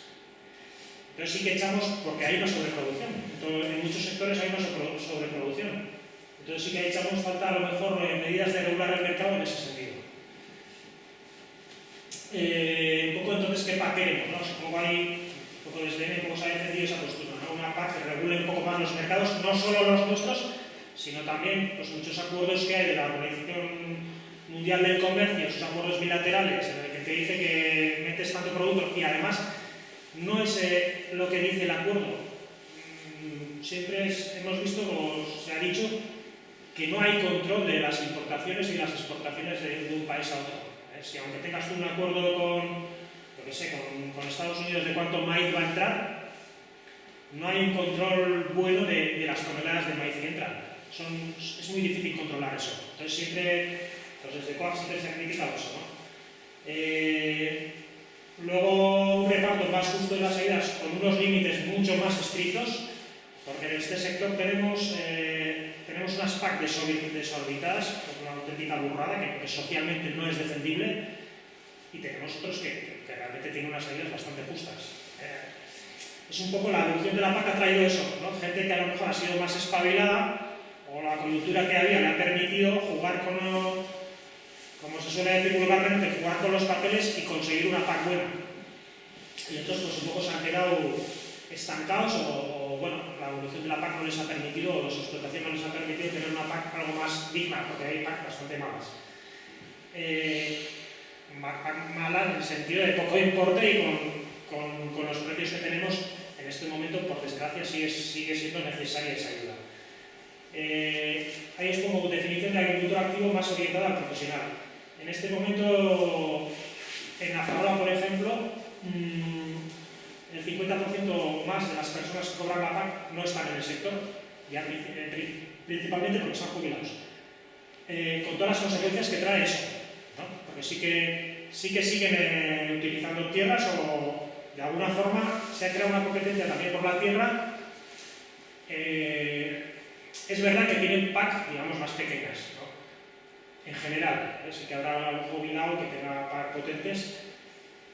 B: Entonces sí que echamos, porque hay una sobreproducción. Entonces, en muchos sectores hay una sobreproducción. Entonces sí que echamos falta a lo mejor medidas de regular el mercado en ese sentido. Un poco entonces, ¿qué PAC queremos? ¿No? Supongo hay, un poco desde ENE, cómo se ha defendido esa postura, ¿no? Una PAC que regule un poco más los mercados, no solo los nuestros, sino también pues, muchos acuerdos que hay de la Organización Mundial del Comercio, esos acuerdos bilaterales, en el que te dice que metes tanto producto y además no es lo que dice el acuerdo. Siempre hemos visto, como se ha dicho, que no hay control de las importaciones y las exportaciones de un país a otro. Si aunque tengas un acuerdo con Estados Unidos de cuánto maíz va a entrar, no hay un control bueno de las toneladas de maíz que entran. Es muy difícil controlar eso. Entonces siempre, pues desde COAG siempre se ha criticado eso, ¿no? Luego un reparto más justo de las ayudas con unos límites mucho más estrictos, porque en este sector tenemos unas PAC desorbitadas, una auténtica burrada que socialmente no es defendible, y tenemos otros que realmente tienen unas ayudas bastante justas. Es un poco la evolución de la PAC ha traído eso, ¿no? Gente que a lo mejor ha sido más espabilada, o la coyuntura que había le ha permitido jugar como se suele decir vulgarmente, jugar con los papeles y conseguir una PAC buena. Y otros pues un poco se han quedado estancados o bueno, la evolución de la PAC no les ha permitido, o su explotación no les ha permitido tener una PAC algo más digna, porque hay PAC bastante malas. Malas en el sentido de poco importe y con los precios que tenemos en este momento, por desgracia, sigue siendo necesaria esa ayuda. Ahí es como definición de agricultor activo más orientada al profesional. En este momento, en Navarra, por ejemplo, el 50% más de las personas que cobran la PAC no están en el sector, ya principalmente porque están jubilados. Con todas las consecuencias que trae eso, ¿no? Porque sí que siguen utilizando tierras o de alguna forma se ha creado una competencia también por la tierra. Es verdad que tienen PAC, digamos, más pequeñas, ¿no? En general, sí que habrá algún jubilado que tenga PAC potentes,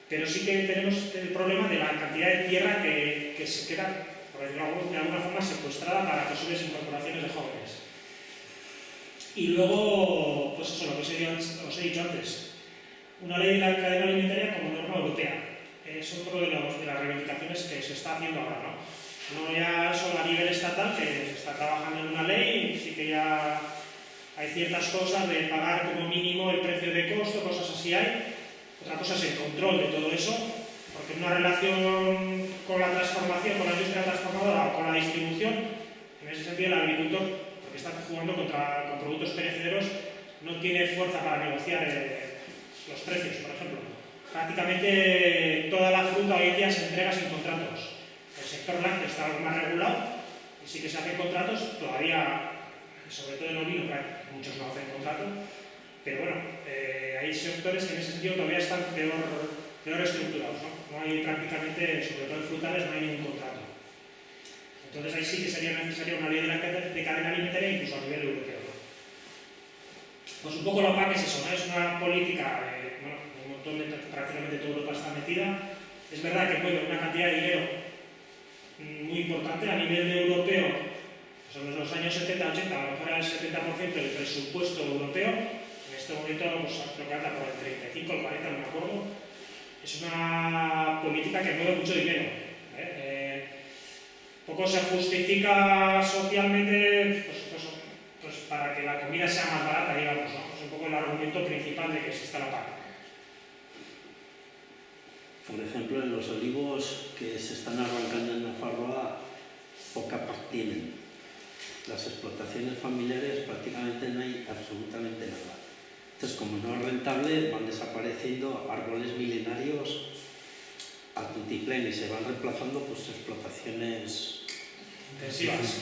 B: pero sí que tenemos el problema de la cantidad de tierra que se queda, por decirlo de alguna forma, secuestrada para posibles incorporaciones de jóvenes. Y luego, pues eso, lo que os he dicho antes, una ley de la cadena alimentaria como norma europea. Es otro de las reivindicaciones que se está haciendo ahora, ¿no? No ya solo a nivel estatal, que se está trabajando en una ley, y sí que ya hay ciertas cosas de pagar como mínimo el precio de costo, cosas así hay. Otra cosa es el control de todo eso, porque en una relación con la transformación, con la industria transformadora o con la distribución, en ese sentido el agricultor, porque está jugando con productos perecederos, no tiene fuerza para negociar los precios, por ejemplo. Prácticamente toda la fruta hoy en día se entrega sin contratos. El sector lácteo está algo más regulado y sí que se hacen contratos, todavía, sobre todo en ovino, muchos no hacen contrato, pero bueno, hay sectores que en ese sentido todavía están peor estructurados, ¿no? No hay prácticamente, sobre todo en frutales, no hay ningún contrato. Entonces ahí sí que sería necesaria una ley de cadena alimentaria incluso a nivel europeo, ¿no? Pues un poco la PAC es eso, ¿no? Es una política, prácticamente toda Europa está metida. Es verdad que mueve una cantidad de dinero muy importante a nivel europeo, sobre los años 70-80, a lo mejor era el 70% del presupuesto europeo. En este momento pues, creo que anda por el 35 o el 40, no me acuerdo. Es una política que mueve mucho dinero. Poco se justifica socialmente pues para que la comida sea más barata, digamos, ¿no? Es un poco el argumento principal de que exista la PAC.
C: Por ejemplo, en los olivos que se están arrancando en Nafarroa, poca paz tienen. Las explotaciones familiares prácticamente no hay absolutamente nada. Entonces, como no es rentable, van desapareciendo árboles milenarios a tutiplén y se van reemplazando pues explotaciones
B: intensivas.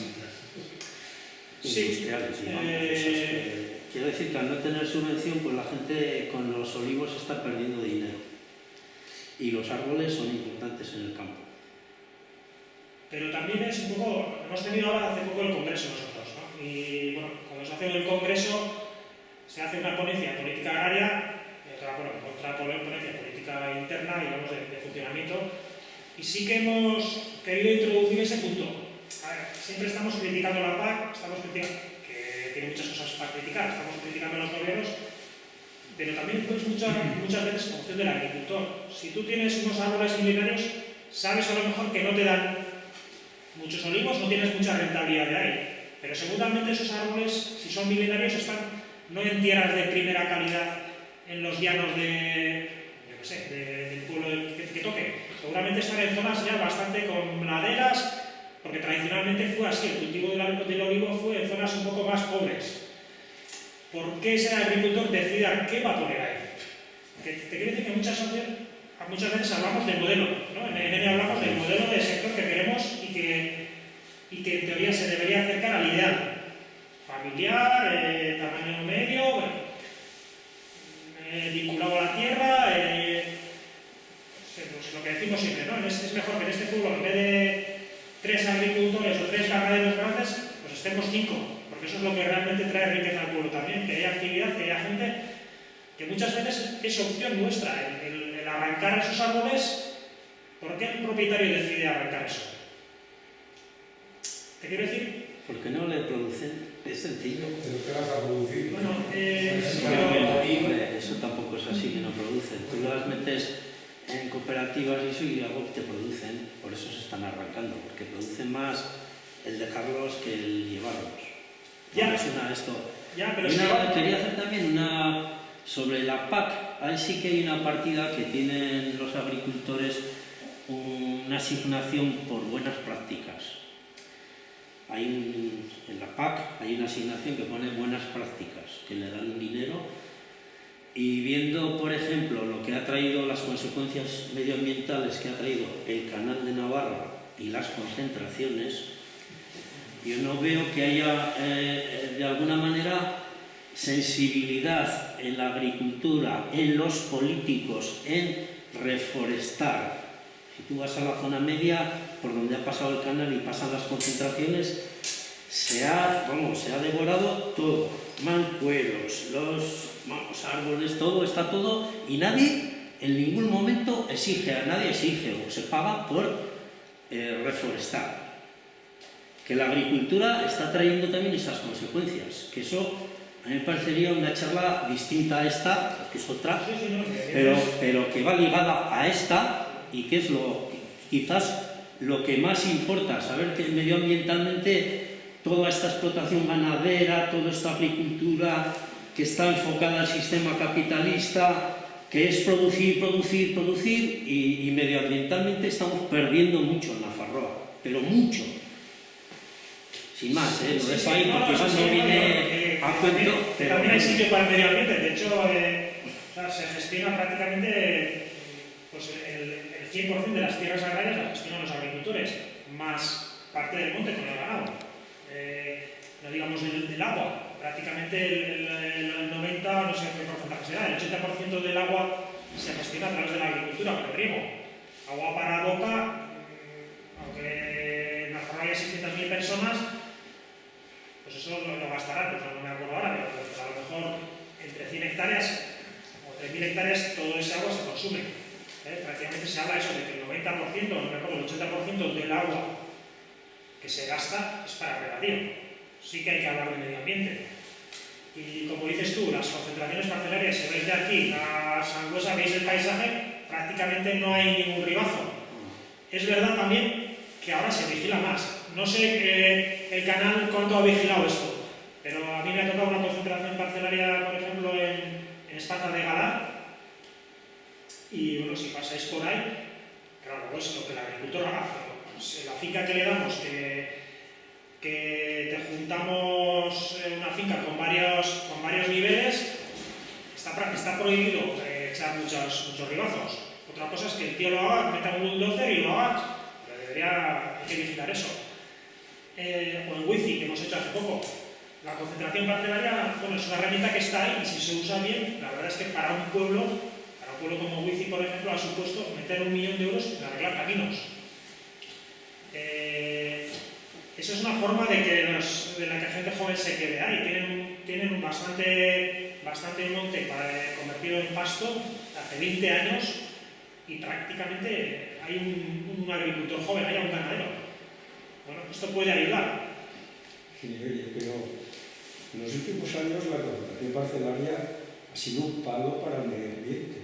C: Industriales, quiero decir que al no tener subvención, pues la gente con los olivos está perdiendo dinero. Y los árboles son importantes en el campo.
B: Pero también es un poco, hemos tenido ahora hace poco el Congreso nosotros, ¿no? Y bueno, cuando se hace el Congreso, se hace una ponencia de política agraria, otra ponencia de política interna, digamos, de funcionamiento, y sí que hemos querido introducir ese punto. A ver, siempre estamos criticando la PAC, estamos criticando, que tiene muchas cosas para criticar, estamos criticando a los gobiernos, pero también pues, muchas veces en función del agricultor. Si tú tienes unos árboles milenarios, sabes a lo mejor que no te dan muchos olivos, no tienes mucha rentabilidad de ahí, pero seguramente esos árboles, si son milenarios, están no en tierras de primera calidad, en los llanos del pueblo que toque. Seguramente están en zonas ya bastante con laderas, porque tradicionalmente fue así, el cultivo del olivo fue en zonas un poco más pobres. ¿Por qué ese agricultor decida qué va a poner ahí? Te quiero decir que muchas veces hablamos del modelo, ¿no? En ENE hablamos del modelo de sector que queremos y que en teoría se debería acercar al ideal. Familiar, tamaño medio, bueno, vinculado a la tierra, pues lo que decimos siempre, ¿no? Es mejor que en este pueblo, en vez de 3 agricultores o 3 ganaderos grandes, pues estemos 5, porque eso es lo que realmente trae riqueza al pueblo también, que haya actividad, que haya gente, que muchas veces es opción nuestra, el arrancar esos árboles. ¿Por qué el propietario decide arrancar eso? ¿Te quiero decir?
C: Porque no le producen, es sencillo.
D: ¿Pero qué vas a producir?
B: Bueno,
C: eso tampoco es así, que no producen. Tú las metes en cooperativas y eso y algo que te producen, por eso se están arrancando, porque producen más el dejarlos que el llevarlos.
B: Ya.
C: Es una esto.
B: Ya, pero
C: Quería hacer también una sobre la PAC. Ahí sí que hay una partida que tienen los agricultores, una asignación por buenas prácticas. En la PAC hay una asignación que pone buenas prácticas, que le dan un dinero, y viendo, por ejemplo, lo que ha traído, las consecuencias medioambientales que ha traído el Canal de Navarra y las concentraciones, yo no veo que haya, de alguna manera, sensibilidad en la agricultura, en los políticos, en reforestar. Si tú vas a la zona media, por donde ha pasado el canal y pasan las concentraciones, se ha devorado todo, mancueros, los árboles, todo, está todo, y nadie en ningún momento nadie exige o se paga por reforestar. Que la agricultura está trayendo también esas consecuencias, que eso a mí me parecería una charla distinta a esta, que es otra, pero que va ligada a esta, y que es quizás lo que más importa, saber que medioambientalmente toda esta explotación ganadera, toda esta agricultura que está enfocada al sistema capitalista, que es producir, y medioambientalmente estamos perdiendo mucho en Nafarroa, pero mucho. Sin más, lo dejo ahí porque eso no viene a cuento.
B: También hay sitio para el medio ambiente, de hecho, se gestiona prácticamente pues, el 100% de las tierras agrarias las gestionan los agricultores, más parte del monte con el ganado. No digamos del agua, prácticamente el 90, no sé qué porcentaje será, el 80% del agua se gestiona a través de la agricultura, con el riego. Agua para boca, aunque en Navarra hay 600.000 personas, pues eso lo gastarán, pues no me acuerdo ahora, pero a lo mejor entre 100 hectáreas o 3.000 hectáreas todo ese agua se consume. Prácticamente se habla eso de que el 90%, no me acuerdo, el 80% del agua que se gasta es para regadío. Sí que hay que hablar de medio ambiente. Y como dices tú, las concentraciones parcelarias, si veis de aquí a Sangüesa, veis el paisaje, prácticamente no hay ningún ribazo. Es verdad también que ahora se vigila más. No sé el canal cuánto ha vigilado esto, pero a mí me ha tocado una concentración parcelaria, por ejemplo, en Esparza de Galar, y bueno, si pasáis por ahí, claro, luego es lo que el agricultor haga. Pues, la finca que le damos, que te juntamos una finca con varios niveles, está prohibido echar muchos ribazos. Otra cosa es que el tío lo haga, meta un bulldozer y lo haga, pero hay que vigilar eso. O en Wi-Fi, que hemos hecho hace poco. La concentración parcelaria, bueno, es una herramienta que está ahí y si se usa bien, la verdad es que para un pueblo como Wi-Fi, por ejemplo, ha supuesto meter 1 millón de euros en arreglar caminos. Eso es una forma de que la gente joven se quede ahí. Tienen bastante monte convertido en pasto hace 20 años y prácticamente hay un agricultor joven, hay un ganadero. Bueno, esto puede ayudar.
D: Sí, oye, pero en los últimos años la concentración parcelaria ha sido un palo para el medio ambiente.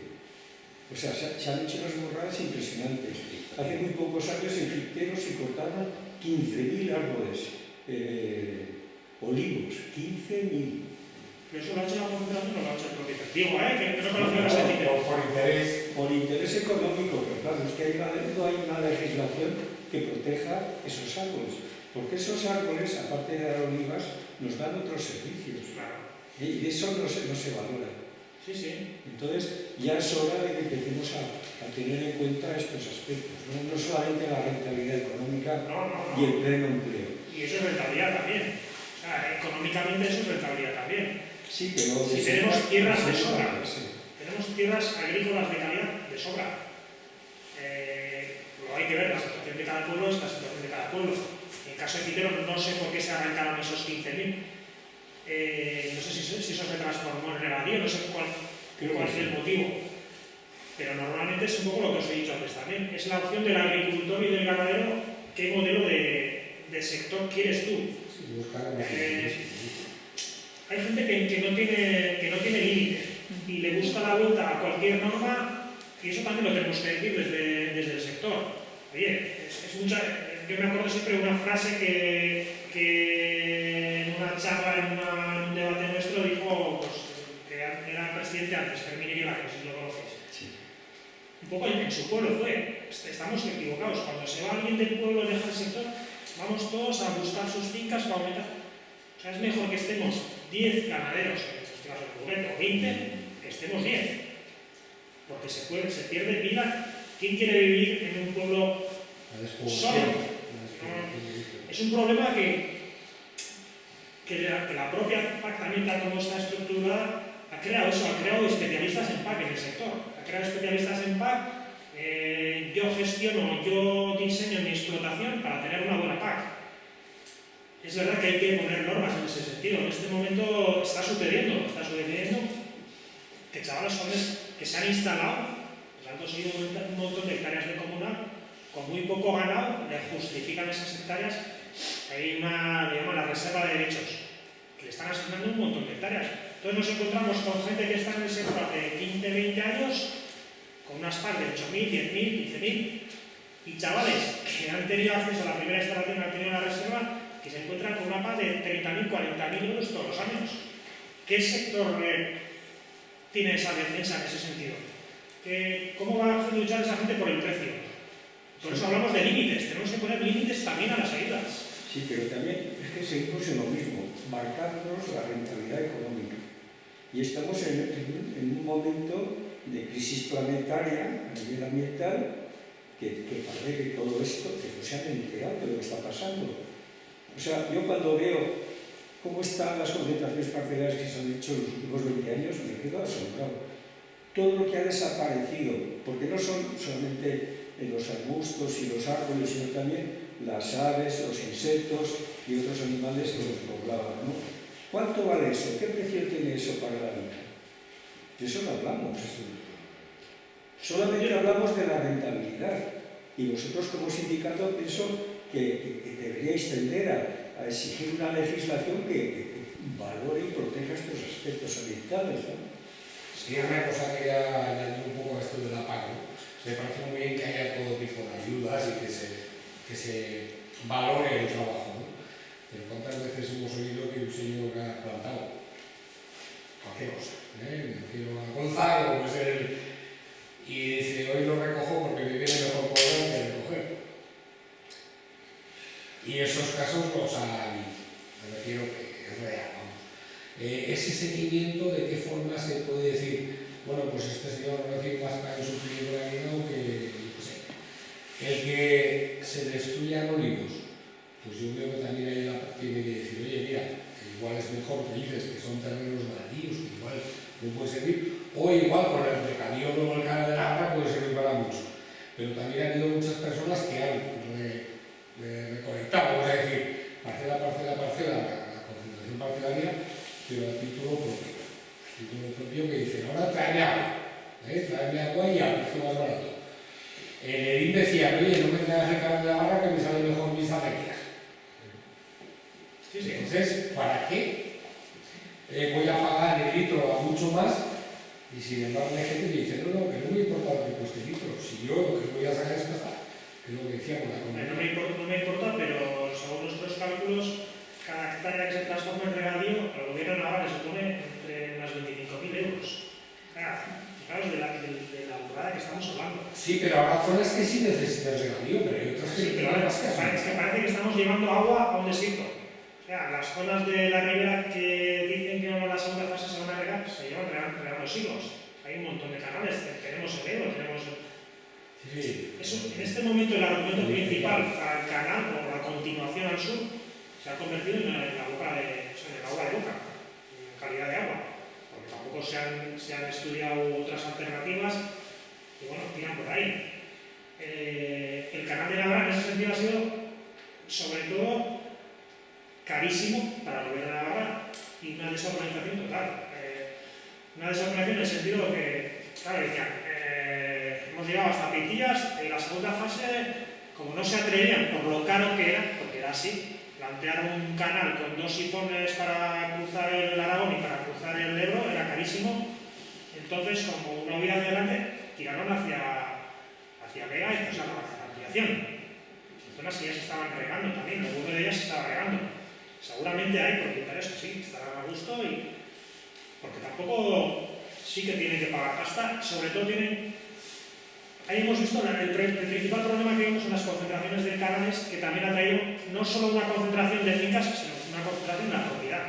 D: O sea, se han hecho unas burradas impresionantes. Hace muy pocos años en Figueros se cortaron 15.000 árboles, olivos, 15.000.
B: ¿Pero eso lo ha hecho la concentración o lo ha hecho el propietario? Digo, que no conocemos ese tipo.
D: Por interés económico, pero claro, es que ahí adentro hay una legislación que proteja esos árboles. Porque esos árboles, aparte de dar olivas, nos dan otros servicios.
B: Claro.
D: Y eso no se valora.
B: Sí, sí.
D: Entonces, ya es hora de que empecemos a tener en cuenta estos aspectos, no solamente la rentabilidad económica y el pleno empleo.
B: Y eso es rentabilidad también. O sea, económicamente eso es rentabilidad también.
D: Sí, pero
B: si tenemos tierras de sobra,
D: sí.
B: Tenemos tierras agrícolas de calidad de sobra. Lo hay que ver, la situación de cada pueblo es la situación de cada pueblo. En el caso de Figueros, no sé por qué se arrancaron esos 15.000. No sé si eso se transformó en regadío, no sé cuál es el motivo. Pero normalmente es un poco lo que os he dicho antes también. Es la opción del agricultor y del ganadero, qué modelo de sector quieres tú. Hay gente que no tiene límite y le busca la vuelta a cualquier norma, y eso también lo tenemos que decir desde el sector. Oye, yo me acuerdo siempre de una frase que en una charla, en un debate nuestro, dijo, pues, que era presidente antes, Fermín Iribar, no sé si lo conoces.
D: Sí.
B: Un poco en su pueblo fue, estamos equivocados. Cuando se va alguien del pueblo y deja el sector, vamos todos a buscar sus fincas para aumentar. O sea, es mejor que estemos 10 ganaderos, en este caso concreto, o 20, que estemos 10. Porque se pierde vida. ¿Quién quiere vivir en un pueblo solo? Es un problema que la propia PAC también, tal como está estructurada, ha creado eso, ha creado especialistas en PAC en el sector. Ha creado especialistas en PAC, yo gestiono, yo diseño mi explotación para tener una buena PAC. Es verdad que hay que poner normas en ese sentido. En este momento está sucediendo que chavales jóvenes que se han instalado, pues han conseguido un montón de hectáreas de comunal, con muy poco ganado, le justifican esas hectáreas. Hay una, le llaman la reserva de derechos, que le están asignando un montón de hectáreas. Entonces nos encontramos con gente que está en el sector hace 15, 20 años, con unas PAC de 8.000, 10.000, 15.000, y chavales que han tenido acceso a la primera instalación que han tenido en la reserva, que se encuentran con una PAC de 30.000, 40.000 euros todos los años. ¿Qué sector tiene esa defensa en ese sentido? ¿Cómo va a luchar esa gente por el precio? Por eso hablamos de límites, tenemos que poner límites también a las ayudas.
D: Sí, pero también es que seguimos en lo mismo, marcándonos la rentabilidad económica. Y estamos en un momento de crisis planetaria a nivel ambiental que parece que todo esto, que no se han enterado de lo que está pasando. O sea, yo cuando veo cómo están las concentraciones parcelarias que se han hecho en los últimos 20 años, me quedo asombrado. Todo lo que ha desaparecido, porque no son solamente los arbustos y los árboles, sino también las aves, los insectos y otros animales que los poblaban, ¿no? ¿Cuánto vale eso? ¿Qué precio tiene eso para la vida? De eso no hablamos. Solamente hablamos de la rentabilidad. Y vosotros como sindicato pienso que deberíais tender a exigir una legislación que valore y proteja estos aspectos ambientales, ¿no?
E: Sí, una cosa que ya añadir un poco a esto de la PAC, ¿no? Me parece muy bien que haya todo tipo de ayudas y que se valore el trabajo, ¿no? Pero ¿cuántas veces hemos oído que un señor ha plantado cualquier cosa? Me refiero a Gonzalo, pues y dice, hoy lo recojo porque me viene mejor por Y esos casos los ha habido, me refiero que es real, vamos. Ese seguimiento, ¿de qué forma se puede decir, bueno, pues este señor recibe más para su cliente que, yo qué sé, el que se destruyan olivos? Pues yo creo que también ahí tiene que decir, oye, mira, que igual es mejor que dices que son terrenos baldíos, que igual no puede servir, o igual con el recadío luego el canal de la Garra puede servir para mucho. Pero también ha habido muchas personas que han recolectado, vamos a decir, parcela, la concentración parcelaria, pero a título propio. A título propio que dicen, ahora tráeme agua y a precio más barato. El Edín decía, oye, no me traigas el canal de la Garra que me sale mejor mis acequias.
B: Sí, sí.
E: Entonces, ¿para qué voy a pagar el litro a mucho más? Y sin embargo hay gente que dice, no, que no me importa lo que cueste el litro, si yo lo que voy a sacar es gastar, que es lo que decíamos la comunidad.
B: No me importa, pero según nuestros cálculos, cada hectárea que se transforma en regadío, al gobierno de Navarra le supone entre unas 25.000 euros. Fijaos de la burrada que estamos hablando.
E: Sí, pero habrá zonas que sí necesitan regadío, pero hay otras que
B: Sí, pero
E: no
B: es que parece que estamos llevando agua a un desierto. O sea, las zonas de la ribera que dicen que en la segunda fase se van a regar, se llevan regando siglos. Hay un montón de canales, tenemos el Ebro, tenemos...
E: Sí.
B: Eso, en este momento el argumento principal para el canal, o la continuación al sur, se ha convertido en la boca de boca, en calidad de agua. Porque tampoco se han estudiado otras alternativas y bueno, tiran por ahí. El canal de Navarra en ese sentido ha sido, sobre todo, carísimo para el gobierno de Navarra y una desorganización total. Una desorganización en el sentido de que, claro, decían, hemos llegado hasta Pitillas, en la segunda fase, como no se atrevían por lo caro que era, porque era así, plantear un canal con 2 sifones para cruzar el Aragón y para cruzar el Ebro era carísimo. Entonces, como una huida hacia adelante, tiraron hacia Vega y hacia la ampliación. Zonas que ya se estaban regando también, alguno de ellas se estaba regando. Seguramente hay propietarios que sí, estarán a gusto y porque tampoco sí que tienen que pagar pasta, sobre todo tienen... Ahí hemos visto el principal problema que vemos en las concentraciones de canales, que también ha traído no solo una concentración de fincas, sino una concentración de la propiedad.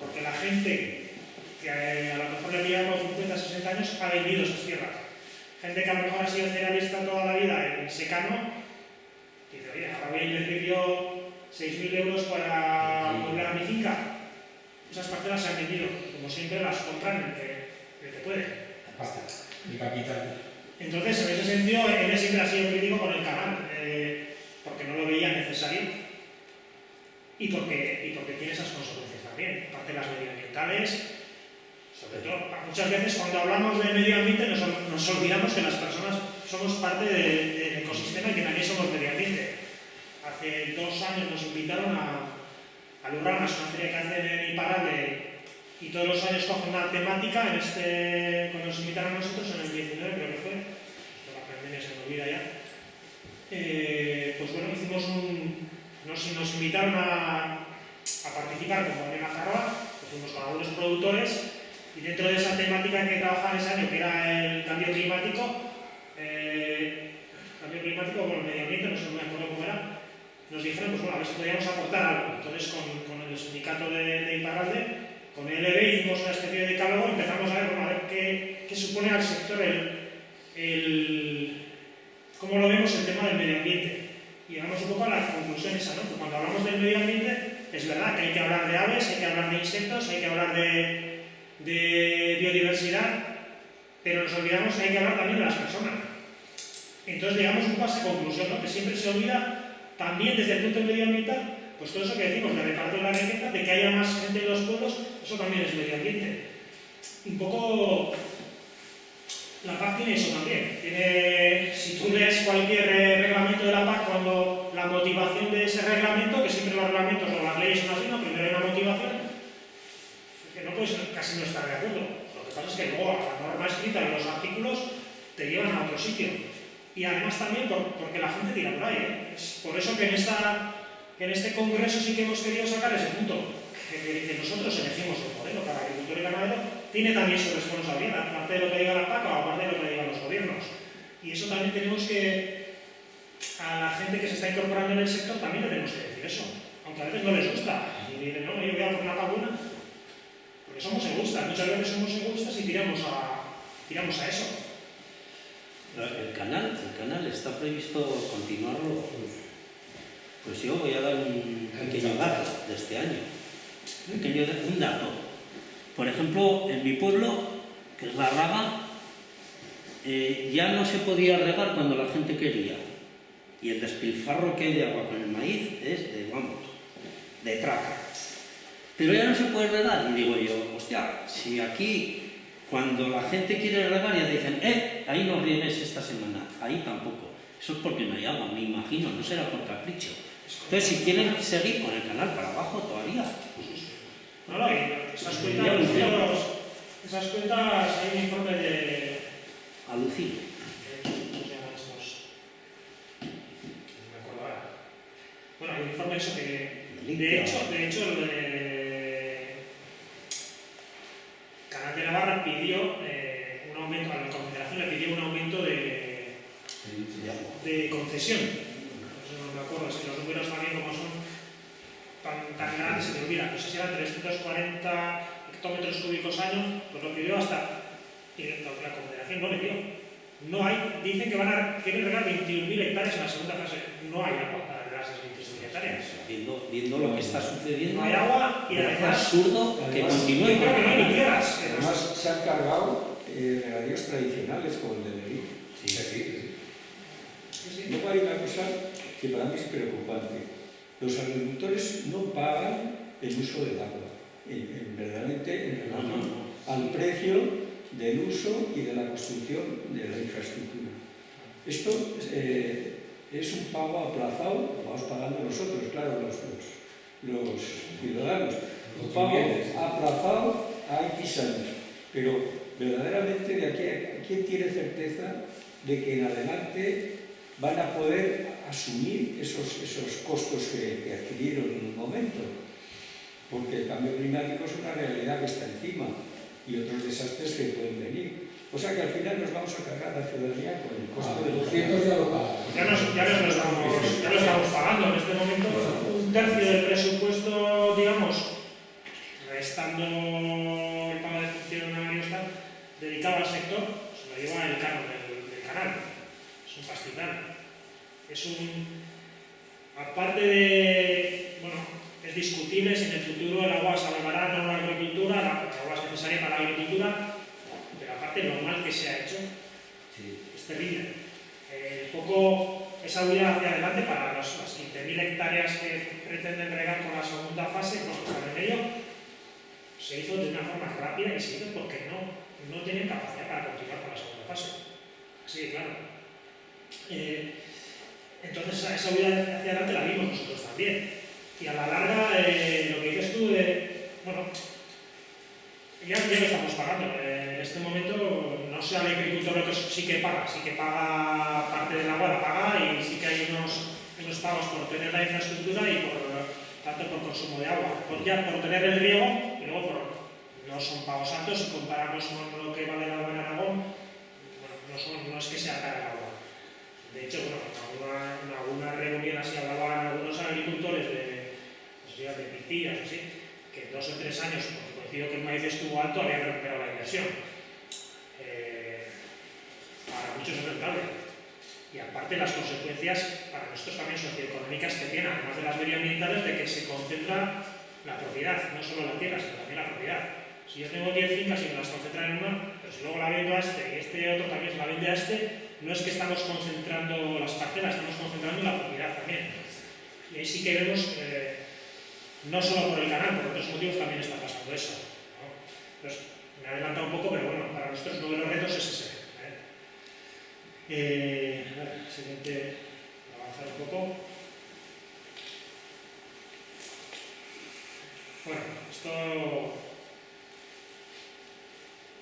B: Porque la gente que a lo mejor le pilla los 50, 60 años ha vendido esas tierras. Gente que a lo mejor ha sido cerealista toda la vida en secano, dice, oye, ahora voy a invertir yo 6.000 euros para amueblar mi finca. Esas parcelas se han vendido, como siempre las compran el que puede.
E: Basta, el capital.
B: Entonces, en ese sentido, él siempre ha sido crítico con el canal, porque no lo veía necesario y porque tiene esas consecuencias también, aparte de las medioambientales. Sobre todo, muchas veces cuando hablamos de medio ambiente nos olvidamos que las personas somos parte del ecosistema y que también somos medio ambiente. Hace 2 años nos invitaron a Lurranas, una feria que hacen en Iparralde, y todos los años cogen una temática. Cuando nos invitaron a nosotros, en el 19 creo que fue, la pandemia se me olvida ya, pues bueno, nos invitaron a participar como en Mazarroa, pues fuimos con algunos productores, y dentro de esa temática que trabajaban ese año, que era el cambio climático, bueno, el medio ambiente, no sé, no me acuerdo cómo era, nos dijeron, pues bueno, a ver si podíamos aportar algo. Entonces, con el sindicato de Iparralde, con el EB, hicimos una especie de decálogo y empezamos a ver qué supone al sector cómo lo vemos el tema del medio ambiente. Y llegamos un poco a la conclusión esa, ¿no? Que cuando hablamos del medio ambiente, es verdad que hay que hablar de aves, hay que hablar de insectos, hay que hablar de biodiversidad, pero nos olvidamos que hay que hablar también de las personas. Entonces llegamos un poco a esa conclusión, ¿no? Que siempre se olvida, también desde el punto medioambiental, pues todo eso que decimos de reparto de la riqueza, de que haya más gente en los pueblos, eso también es medio ambiente. Un poco la PAC tiene eso también. Si tú lees cualquier reglamento de la PAC, cuando la motivación de ese reglamento, que siempre los reglamentos o las leyes son así, ¿no? Primero hay una motivación, que no puedes casi no estar de acuerdo. Lo que pasa es que luego la norma escrita y los artículos te llevan a otro sitio. Y además también porque la gente tira por ahí, ¿eh? Es por eso que en este congreso sí que hemos querido sacar ese punto, que nosotros elegimos el modelo para agricultor y ganadero, tiene también su responsabilidad, aparte de lo que diga la PAC o aparte de lo que digan los gobiernos. Y eso también tenemos que a la gente que se está incorporando en el sector también le tenemos que decir eso, aunque a veces no les gusta. Y dicen, no, yo voy a por una vacuna, porque somos egoístas, muchas veces somos egoístas y tiramos a eso.
C: El canal está previsto continuarlo. Pues yo voy a dar un pequeño dato de este año. Un dato. Por ejemplo, en mi pueblo, que es La Raga, ya no se podía regar cuando la gente quería. Y el despilfarro que hay de agua con el maíz es de traca. Pero ya no se puede regar. Y digo yo, hostia, si aquí, cuando la gente quiere regar, ya dicen, ahí no riegues esta semana, ahí tampoco. Eso es porque no hay agua, me imagino, no será por capricho. Entonces, si quieren seguir con el canal para abajo, todavía.
B: No, esas cuentas, hay un informe de...
C: Alucino.
B: ¿Cómo se llaman estos? No me acuerdo ahora. Bueno, hay un informe eso que... De hecho, el Canal de Navarra pidió un aumento, a la Confederación le pidió un aumento de concesión. No me acuerdo, si los números también como son tan grandes se me olvida. No sé si eran 340 hectómetros cúbicos año, pues lo pidió hasta... Y la Confederación no le dio. No hay, dicen que quieren regar 21.000 hectáreas en la segunda fase. No hay agua para regar esas 21.000 hectáreas.
C: Viendo lo que está sucediendo,
B: No hay agua y
C: es
B: además...
C: absurdo que continúe.
B: Yo creo que no hay ni tierras.
D: Además, se han cargado regadíos tradicionales como el de Lerín.
B: Sí.
D: Luego hay una cosa que para mí es preocupante. Los agricultores no pagan el uso del agua, verdaderamente en relación al precio del uso y de la construcción de la infraestructura. Esto es un pago aplazado, lo vamos pagando nosotros, claro, los ciudadanos. Un pago aplazado a X años. Pero verdaderamente de aquí, ¿quién tiene certeza de que en adelante van a poder asumir esos costos que adquirieron en un momento? Porque el cambio climático es una realidad que está encima y otros desastres que pueden venir. O sea que al final nos vamos a cargar a la ciudadanía con el costo de los
E: ya lo pagamos.
B: Ya lo estamos pagando. En este momento, un tercio del presupuesto, digamos, restando el pago de funcionarios dedicado al sector, se lo lleva el canon del canal. Es un pastizal. Aparte de, es discutible si en el futuro el agua se salvará o no la agricultura, el agua es necesaria para la agricultura, pero aparte lo mal que se ha hecho es terrible. Esa huida hacia adelante para las 15.000 hectáreas que pretenden regar con la segunda fase, que están en ello, se hizo de una forma rápida y se hizo porque no tienen capacidad para continuar con la segunda fase. Así de claro. Entonces esa huida hacia adelante la vimos nosotros también. Y a la larga, lo que dices tú, ya lo estamos pagando. En este momento no sé al agricultor lo que sí que paga parte del agua, la paga, y sí que hay unos pagos por tener la infraestructura y tanto por consumo de agua. Por tener el riego, y luego no son pagos altos. Si comparamos con lo que vale el agua en Aragón, no es que sea cara el agua. De hecho, en alguna reunión así hablaban algunos agricultores de Pitillas, así, que en 2 o 3 años, porque coincido que el maíz estuvo alto, habían recuperado la inversión. Para muchos es rentable. Y aparte las consecuencias para nosotros también socioeconómicas que tienen, además de las medioambientales, de que se concentra la propiedad, no solo la tierra, sino también la propiedad. Si yo tengo 10 fincas y me las concentran en una, pero si luego la vendo a este y este otro también se la vende a este, no es que estamos concentrando las parcelas, estamos concentrando la propiedad también. Y ahí sí que vemos, no solo por el canal, por otros motivos también está pasando eso, ¿no? Entonces, me he adelantado un poco, pero para nosotros uno de los retos es ese. Siguiente, avanzar un poco. Bueno,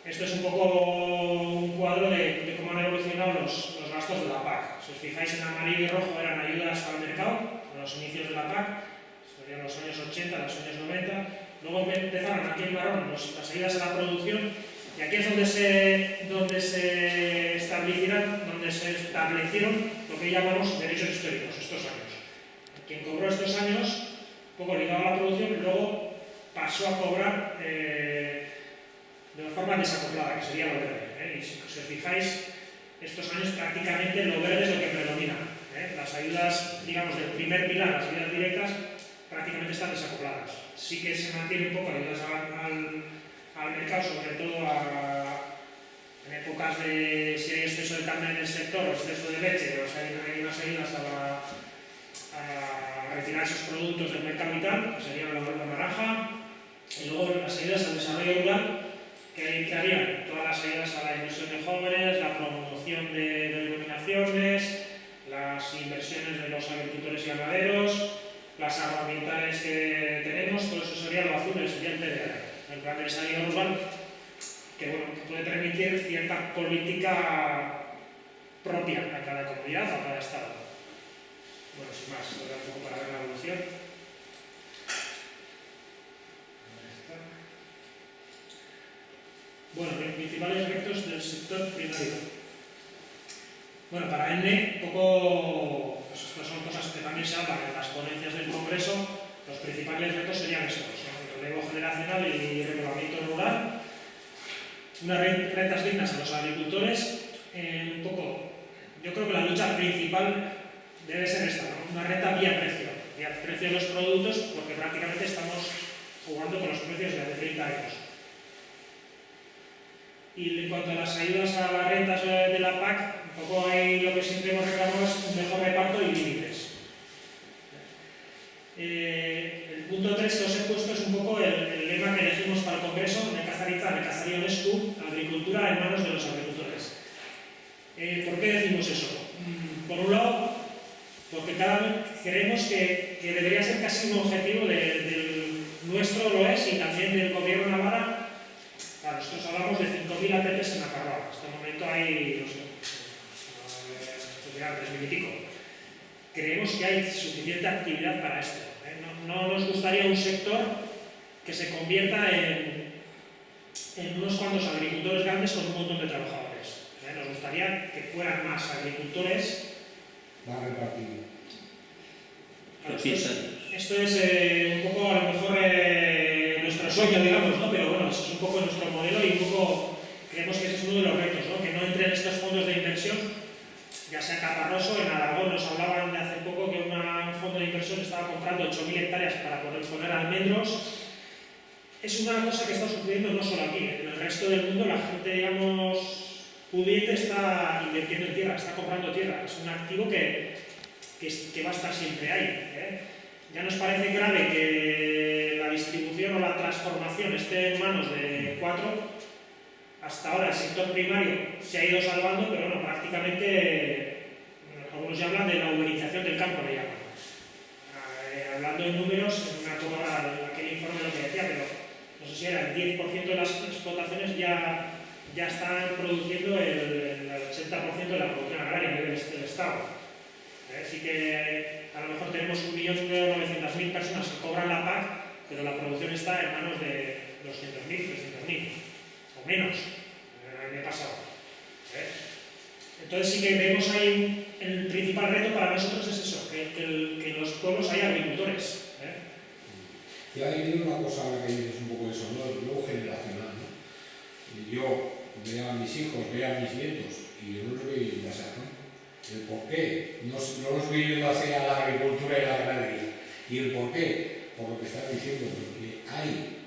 B: esto es un poco un cuadro de cómo han evolucionado los gastos de la PAC. Si os fijáis, en amarillo y rojo eran ayudas al mercado, a los inicios de la PAC, serían los años 80, los años 90. Luego empezaron aquí en marrón las ayudas a la producción, Y aquí es donde se establecieron lo que llamamos derechos históricos, estos años. Quien cobró estos años, un poco ligado a la producción, luego pasó a cobrar de forma desacoplada, que sería lo verde. Y si os fijáis, estos años prácticamente lo verde es lo que predomina. Las ayudas, digamos, del primer pilar, las ayudas directas, prácticamente están desacopladas. Sí que se mantiene un poco ayudas al mercado, sobre todo en épocas de si hay exceso de carne en el sector o exceso de leche, o sea, hay unas ayudas a retirar esos productos del mercado vital, que sería la naranja, y luego las ayudas al desarrollo rural, que harían todas las ayudas a la inversión de jóvenes, la promoción de denominaciones, las inversiones de los agricultores y ganaderos, las agroambientales que tenemos, todo eso sería lo azul, sería el PDR, el Plan de Desarrollo Rural, que puede permitir cierta política propia a cada comunidad o a cada estado. Bueno, sin más, voy a un poco para ver la evolución. Bueno, los principales retos del sector primario. Bueno, para ENNE, un poco, pues estas son cosas que también se hablan en las ponencias del Congreso. Los principales retos serían estos, ¿no? El relevo generacional y el repoblamiento rural, unas rentas dignas a los agricultores, un poco, yo creo que la lucha principal debe ser esta, ¿no? Una renta vía precio de los productos, porque prácticamente estamos jugando con los precios de hace 30 años. Y en cuanto a las ayudas a las rentas de la PAC, un poco ahí lo que siempre hemos reclamado es un mejor reparto y límites. El punto 3 que os he puesto es un poco el lema que elegimos para el Congreso, Nekazaritza, Nekazario Nesku, agricultura en manos de los agricultores. ¿Por qué decimos eso? Por un lado, porque cada vez creemos que debería ser casi un objetivo del nuestro, lo es, y también del gobierno navarra. Claro, nosotros hablamos de 5.000 ATPs en Nafarroa. En este momento hay, no sé, 3.000 y pico. Creemos que hay suficiente actividad para esto. No nos gustaría un sector que se convierta en unos cuantos agricultores grandes con un montón de trabajadores. Nos gustaría que fueran más agricultores
E: más repartido.
B: Claro, esto es un poco a lo mejor nuestro sueño, digamos, ¿no? Pero bueno, eso es un poco nuestro modelo y un poco creemos que ese es uno de los retos, ¿no? Que no entren estos fondos de inversión, ya sea Caparroso, en Aragón nos hablaban de hace poco que un fondo de inversión estaba comprando 8.000 hectáreas para poder poner almendros. Es una cosa que está sucediendo no solo aquí, en el resto del mundo la gente, digamos, pudiente está invirtiendo en tierra, está comprando tierra. Es un activo que va a estar siempre ahí. Ya nos parece grave que la distribución o la transformación esté en manos de 4. Hasta ahora el sector primario se ha ido salvando, pero bueno, prácticamente, algunos ya hablan de la uberización del campo, le llaman. Hablando en números, en una época, aquel informe lo que decía, pero no sé si era el 10% de las explotaciones ya están produciendo el 80% de la producción agraria a nivel del Estado. Así que a lo mejor tenemos 1.900.000 personas que cobran la PAC, pero la producción está en manos de 200.000, 300.000 o menos el año pasado. Entonces sí que vemos ahí el principal reto para nosotros es eso, que en los pueblos haya agricultores.
E: Y ahí viene una cosa ahora que dices un poco eso, ¿no? El nuevo generacional, ¿no? Y yo veo a mis hijos, veo a mis nietos y yo no los veo yendo hacia acá. El por qué no los veo yendo hacia la agricultura y la ganadería. ¿Y el por qué? Por lo que estás diciendo, porque hay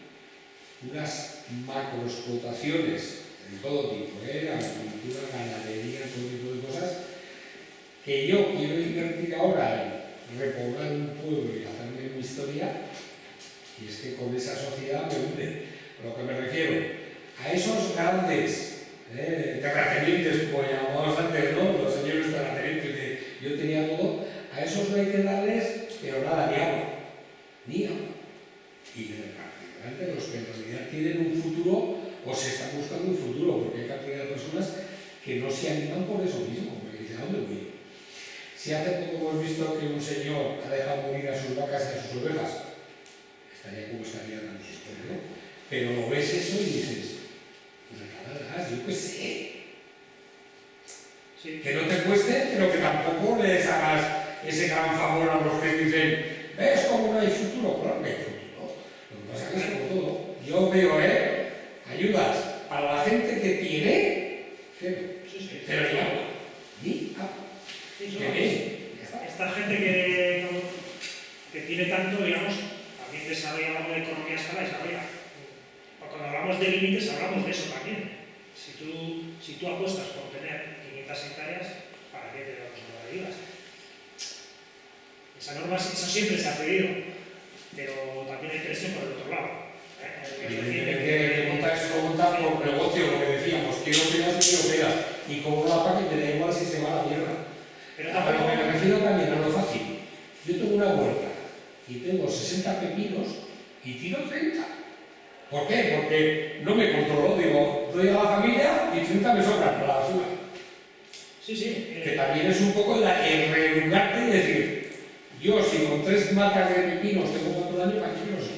E: unas macroexplotaciones de todo tipo, agricultura, ganadería, todo tipo de cosas, que yo quiero invertir ahora en repoblar un pueblo y hacerme mi historia, y es que con esa sociedad me hunde. A lo que me refiero, a esos grandes terratenientes, como llamábamos antes, ¿no? Los señores terratenientes que yo tenía todo, a esos no hay que darles, pero nada, ni agua. Ni agua. Y prácticamente los que en realidad tienen un futuro, o se están buscando un futuro, porque hay cantidad de personas que no se animan por eso mismo, porque dicen, ¿a dónde voy? Si hace poco hemos visto que un señor ha dejado morir a sus vacas y a sus ovejas, estaría como estaría tan triste, ¿no? Pero lo ves eso y dices, pues qué sé.
B: Sí.
E: Que no te cueste, pero que tampoco les hagas ese gran favor a los que dicen, ¿ves cómo no hay futuro? Claro que hay futuro. Lo que pasa es que es como todo. Yo veo, ayudas para la gente que tiene, cero.
B: Sí.
E: Pero ya,
B: Sí,
E: qué bien.
B: esta gente que tiene tanto, digamos, también desarrolla algo de economía a escala, desarrolla. Cuando hablamos de límites, hablamos de eso también. Si tú apuestas por tener 500 hectáreas, ¿para qué te damos una ayudas? Esa norma, eso siempre se ha pedido, pero también hay presión por el otro lado.
E: Que montar por negocio, lo que decíamos, quiero peras, y como la PAC me da igual si se va a la mierda.
B: Pero
E: A lo que me refiero también a lo fácil. Yo tengo una huerta y tengo 60 pepinos y tiro 30. ¿Por qué? Porque no me controlo, digo, doy a la familia y 30 me sobran para la basura.
B: Sí.
E: Que también es un poco el reeducarte y decir, yo si con 3 marcas de pepinos tengo 4 años, ¿para qué quiero 6?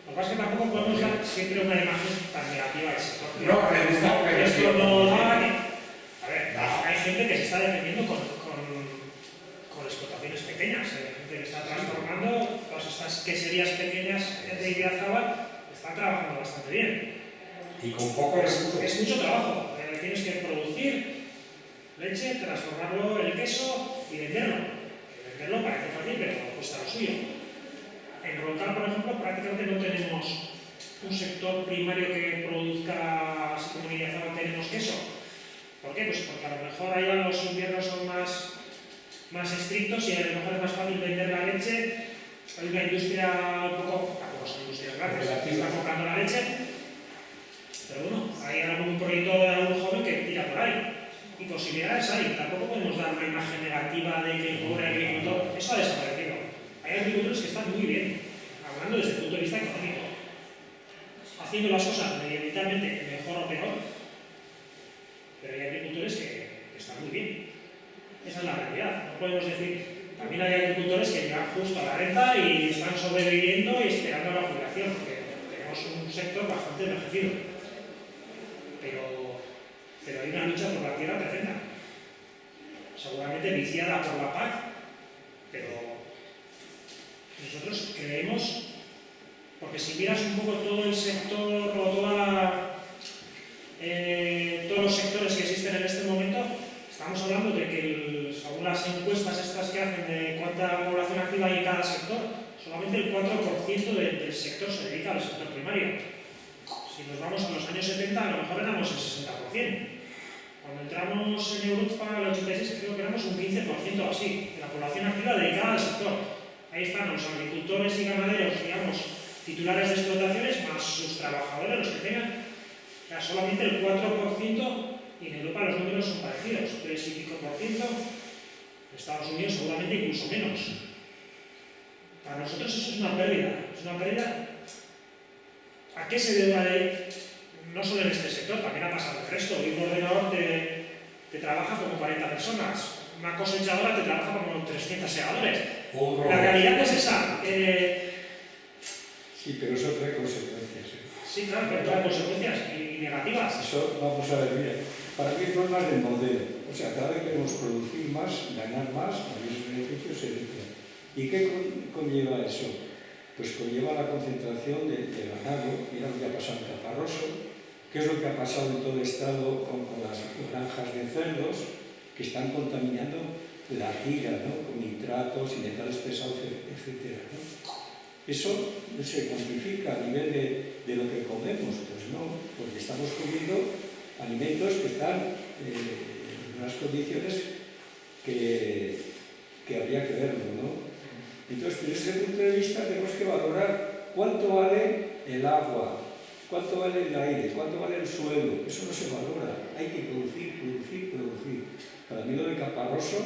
B: Lo que pasa es que tampoco podemos dar siempre una imagen tan negativa del sector.
E: No,
B: pero esto no da que... A ver,
E: No.
B: hay gente que se está defendiendo con explotaciones pequeñas, gente que está transformando todas estas queserías pequeñas de Idiazábal, están trabajando bastante bien.
E: Y con poco recurso.
B: Es mucho trabajo, tienes que producir leche, transformarlo en queso y venderlo. Venderlo parece fácil, pero cuesta lo suyo. En Roncal, por ejemplo, prácticamente no tenemos un sector primario que produzca, así como en Idiazábal tenemos queso. ¿Por qué? Pues porque a lo mejor allá los inviernos son más estrictos y a lo mejor es más fácil vender la leche. Hay una industria un poco, tampoco son industrias grandes, que están comprando la leche, pero bueno, hay algún proyecto de algún joven que tira por ahí. Y posibilidades hay, tampoco podemos dar una imagen negativa de que el pobre agricultor, eso ha desaparecido. Hay agricultores que están muy bien, hablando desde el punto de vista económico, haciendo las cosas medioambientalmente mejor o peor, pero hay agricultores que están muy bien. Esa es la realidad. No podemos decir, también hay agricultores que llegan justo a la renta y están sobreviviendo y esperando a la jubilación, porque tenemos un sector bastante envejecido. Pero hay una lucha por la tierra tremenda. Seguramente viciada por la PAC, pero nosotros creemos, porque si miras un poco todo el sector o todos los sectores que existen en este momento, estamos hablando de que según las encuestas estas que hacen de cuánta población activa hay en cada sector, solamente el 4% del sector se dedica al sector primario. Si nos vamos a los años 70, a lo mejor éramos el 60%. Cuando entramos en Europa, en el 86, creo que éramos un 15% o así, de la población activa dedicada al sector. Ahí están los agricultores y ganaderos, digamos, titulares de explotaciones, más sus trabajadores, los que tengan. O sea, solamente el 4%, y en Europa los números son parecidos, 3 y pico por ciento. En Estados Unidos seguramente incluso menos. Para nosotros eso es una pérdida. Es una pérdida. ¿A qué se debe? No solo en este sector, también ha pasado el resto. Un ordenador te trabaja como 40 personas. Una cosechadora te trabaja como 300 segadores. La realidad es esa.
D: Sí, pero eso trae consecuencias.
B: Sí, claro, pero trae consecuencias y negativas.
D: Eso, vamos a ver, mira, para mí es más del modelo. O sea, cada vez queremos producir más, ganar más, mayores beneficios, etc. ¿Y qué conlleva eso? Pues conlleva la concentración de ganado. Mira lo que ha pasado en Caparroso, qué es lo que ha pasado en todo el estado con las granjas de cerdos que están contaminando la tierra, ¿no? Con nitratos y metales pesados, etc., ¿no? Eso no se cuantifica a nivel de lo que comemos, pues no, porque estamos comiendo alimentos que están en unas condiciones que habría que verlo, ¿no? Entonces, desde ese punto de vista tenemos que valorar cuánto vale el agua, cuánto vale el aire, cuánto vale el suelo. Eso no se valora, hay que producir. Para mí lo de Caparroso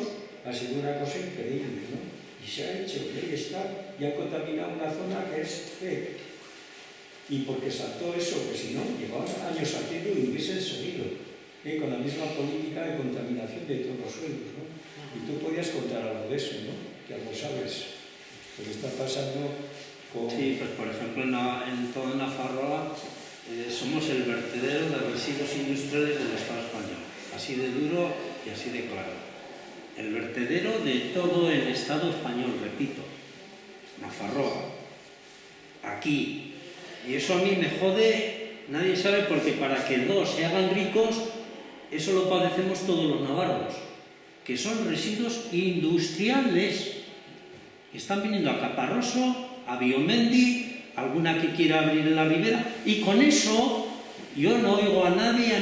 D: ha sido una cosa increíble, ¿no? Y se ha hecho, y ahí está, y han contaminado una zona que es C. Y porque saltó eso, pues si no, llevaban años haciendo y hubiesen seguido, con la misma política de contaminación de todos los suelos, ¿no? Y tú podías contar algo de eso, ¿no? Que algo sabes. Lo que está pasando con...
C: Sí, pues por ejemplo en toda Nafarroa somos el vertedero de residuos industriales del Estado español, así de duro y así de claro. El vertedero de todo el Estado español, repito, Nafarroa, aquí. Y eso a mí me jode, nadie sabe, porque para que dos se hagan ricos, eso lo padecemos todos los navarros, que son residuos industriales. Están viniendo a Caparroso, a Biomendi, alguna que quiera abrir en la ribera, y con eso yo no oigo a nadie,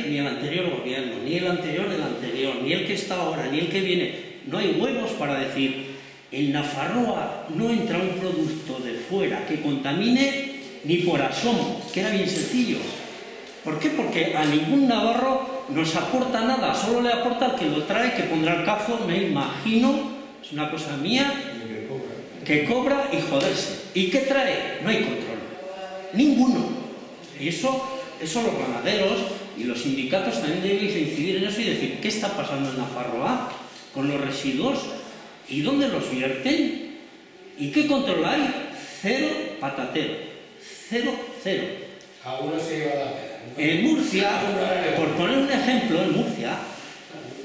C: ni el anterior gobierno, ni el anterior del anterior, ni el que está ahora, ni el que viene. No hay huevos para decir, en Nafarroa no entra un producto de fuera que contamine ni por asomo, que era bien sencillo. ¿Por qué? Porque a ningún navarro nos aporta nada, solo le aporta al que lo trae, que pondrá el cazo, me imagino, es una cosa mía, que cobra y joderse. ¿Y qué trae? No hay control. Ninguno. Y eso los ganaderos y los sindicatos también deben incidir en eso y decir, ¿qué está pasando en Nafarroa con los residuos? ¿Y dónde los vierten? ¿Y qué control hay? Cero patatero. Cero.
E: A uno se lleva la pena.
C: En Murcia, por poner un ejemplo, en Murcia,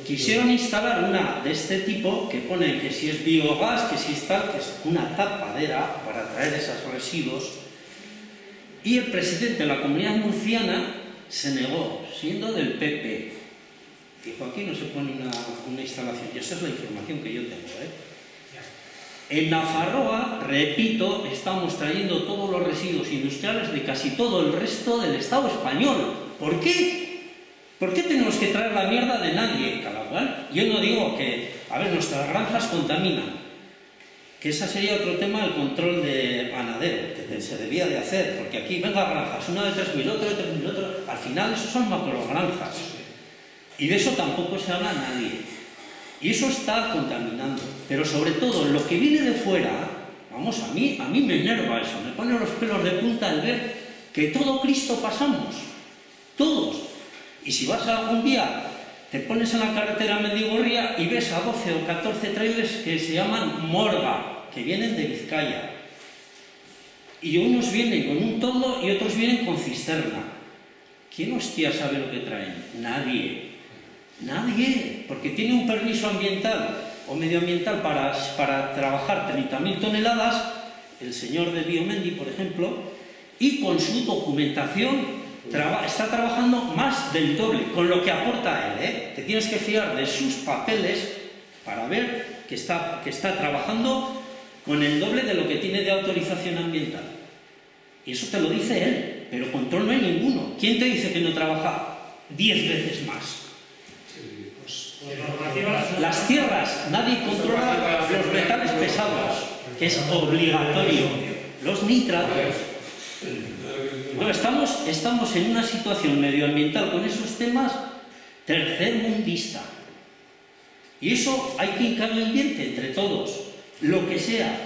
C: quisieron instalar una de este tipo que pone que si es biogás, que si es tal, que es una tapadera para traer esos residuos. Y el presidente de la comunidad murciana se negó, siendo del PP. Dijo, aquí no se pone una instalación. Y esa es la información que yo tengo, En Nafarroa, repito, estamos trayendo todos los residuos industriales de casi todo el resto del Estado español. ¿Por qué? ¿Por qué tenemos que traer la mierda de nadie, cada cual? Yo no digo que, a ver, nuestras granjas contaminan, que ese sería otro tema, el control de ganadero, que se debía de hacer, porque aquí venga granjas, una de 3.000, otra de 3.000, otra, al final eso son macrogranjas, y de eso tampoco se habla nadie. Y eso está contaminando. Pero sobre todo, lo que viene de fuera, vamos, a mí me enerva eso, me pone los pelos de punta al ver que todo Cristo pasamos, todos. Y si vas un día, te pones en la carretera Mendigorría y ves a 12 o 14 trailers que se llaman morga, que vienen de Vizcaya. Y unos vienen con un toldo y otros vienen con cisterna. ¿Quién hostia sabe lo que traen? Nadie, porque tiene un permiso ambiental o medioambiental para trabajar 30.000 toneladas, el señor de Biomendi, por ejemplo, y con su documentación está trabajando más del doble, con lo que aporta él, Te tienes que fiar de sus papeles para ver que está trabajando con el doble de lo que tiene de autorización ambiental. Y eso te lo dice él, pero control no hay ninguno. ¿Quién te dice que no trabaja 10 veces más? Las tierras, nadie controla los metales pesados, que es obligatorio. Los nitratos. Bueno, estamos en una situación medioambiental con esos temas tercermundista. Y eso hay que hincarle el diente entre todos, lo que sea.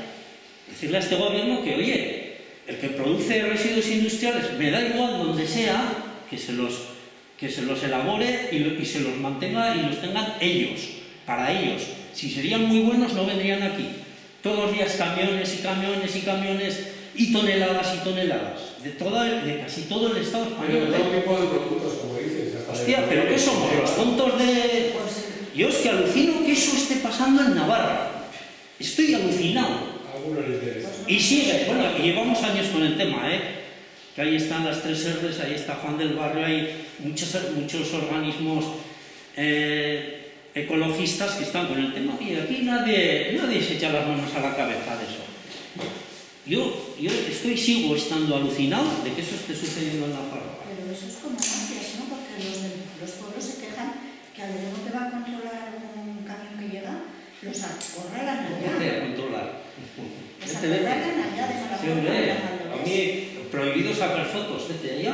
C: Decirle a este gobierno que, oye, el que produce residuos industriales, me da igual donde sea, que se los elabore y se los mantenga y los tengan ellos, para ellos. Si serían muy buenos no vendrían aquí. Todos los días camiones y camiones y camiones y toneladas, de casi todo el Estado español.
E: Pero todo tipo de productos, como dices.
C: Hostia, pero ¿qué somos? Los tontos de... Yo es que alucino que eso esté pasando en Navarra. Estoy alucinado.
E: A algunos les interesa.
C: Y sigue, bueno, y llevamos años con el tema, que ahí están las 3 R's, ahí está Juan del Barrio, hay muchos organismos ecologistas que están con el tema, y aquí nadie se echa las manos a la cabeza de eso. Yo sigo estando alucinado de que eso esté sucediendo en Navarra.
F: Pero eso es como antes, ¿no? Porque los pueblos se quejan que a lo mejor te va a controlar un camión que llega, los acorralan allá.
C: ¿Cómo te va a controlar?
F: Los acorralan allá de
C: Sí, hombre, a mí prohibido sacar fotos, vete allá,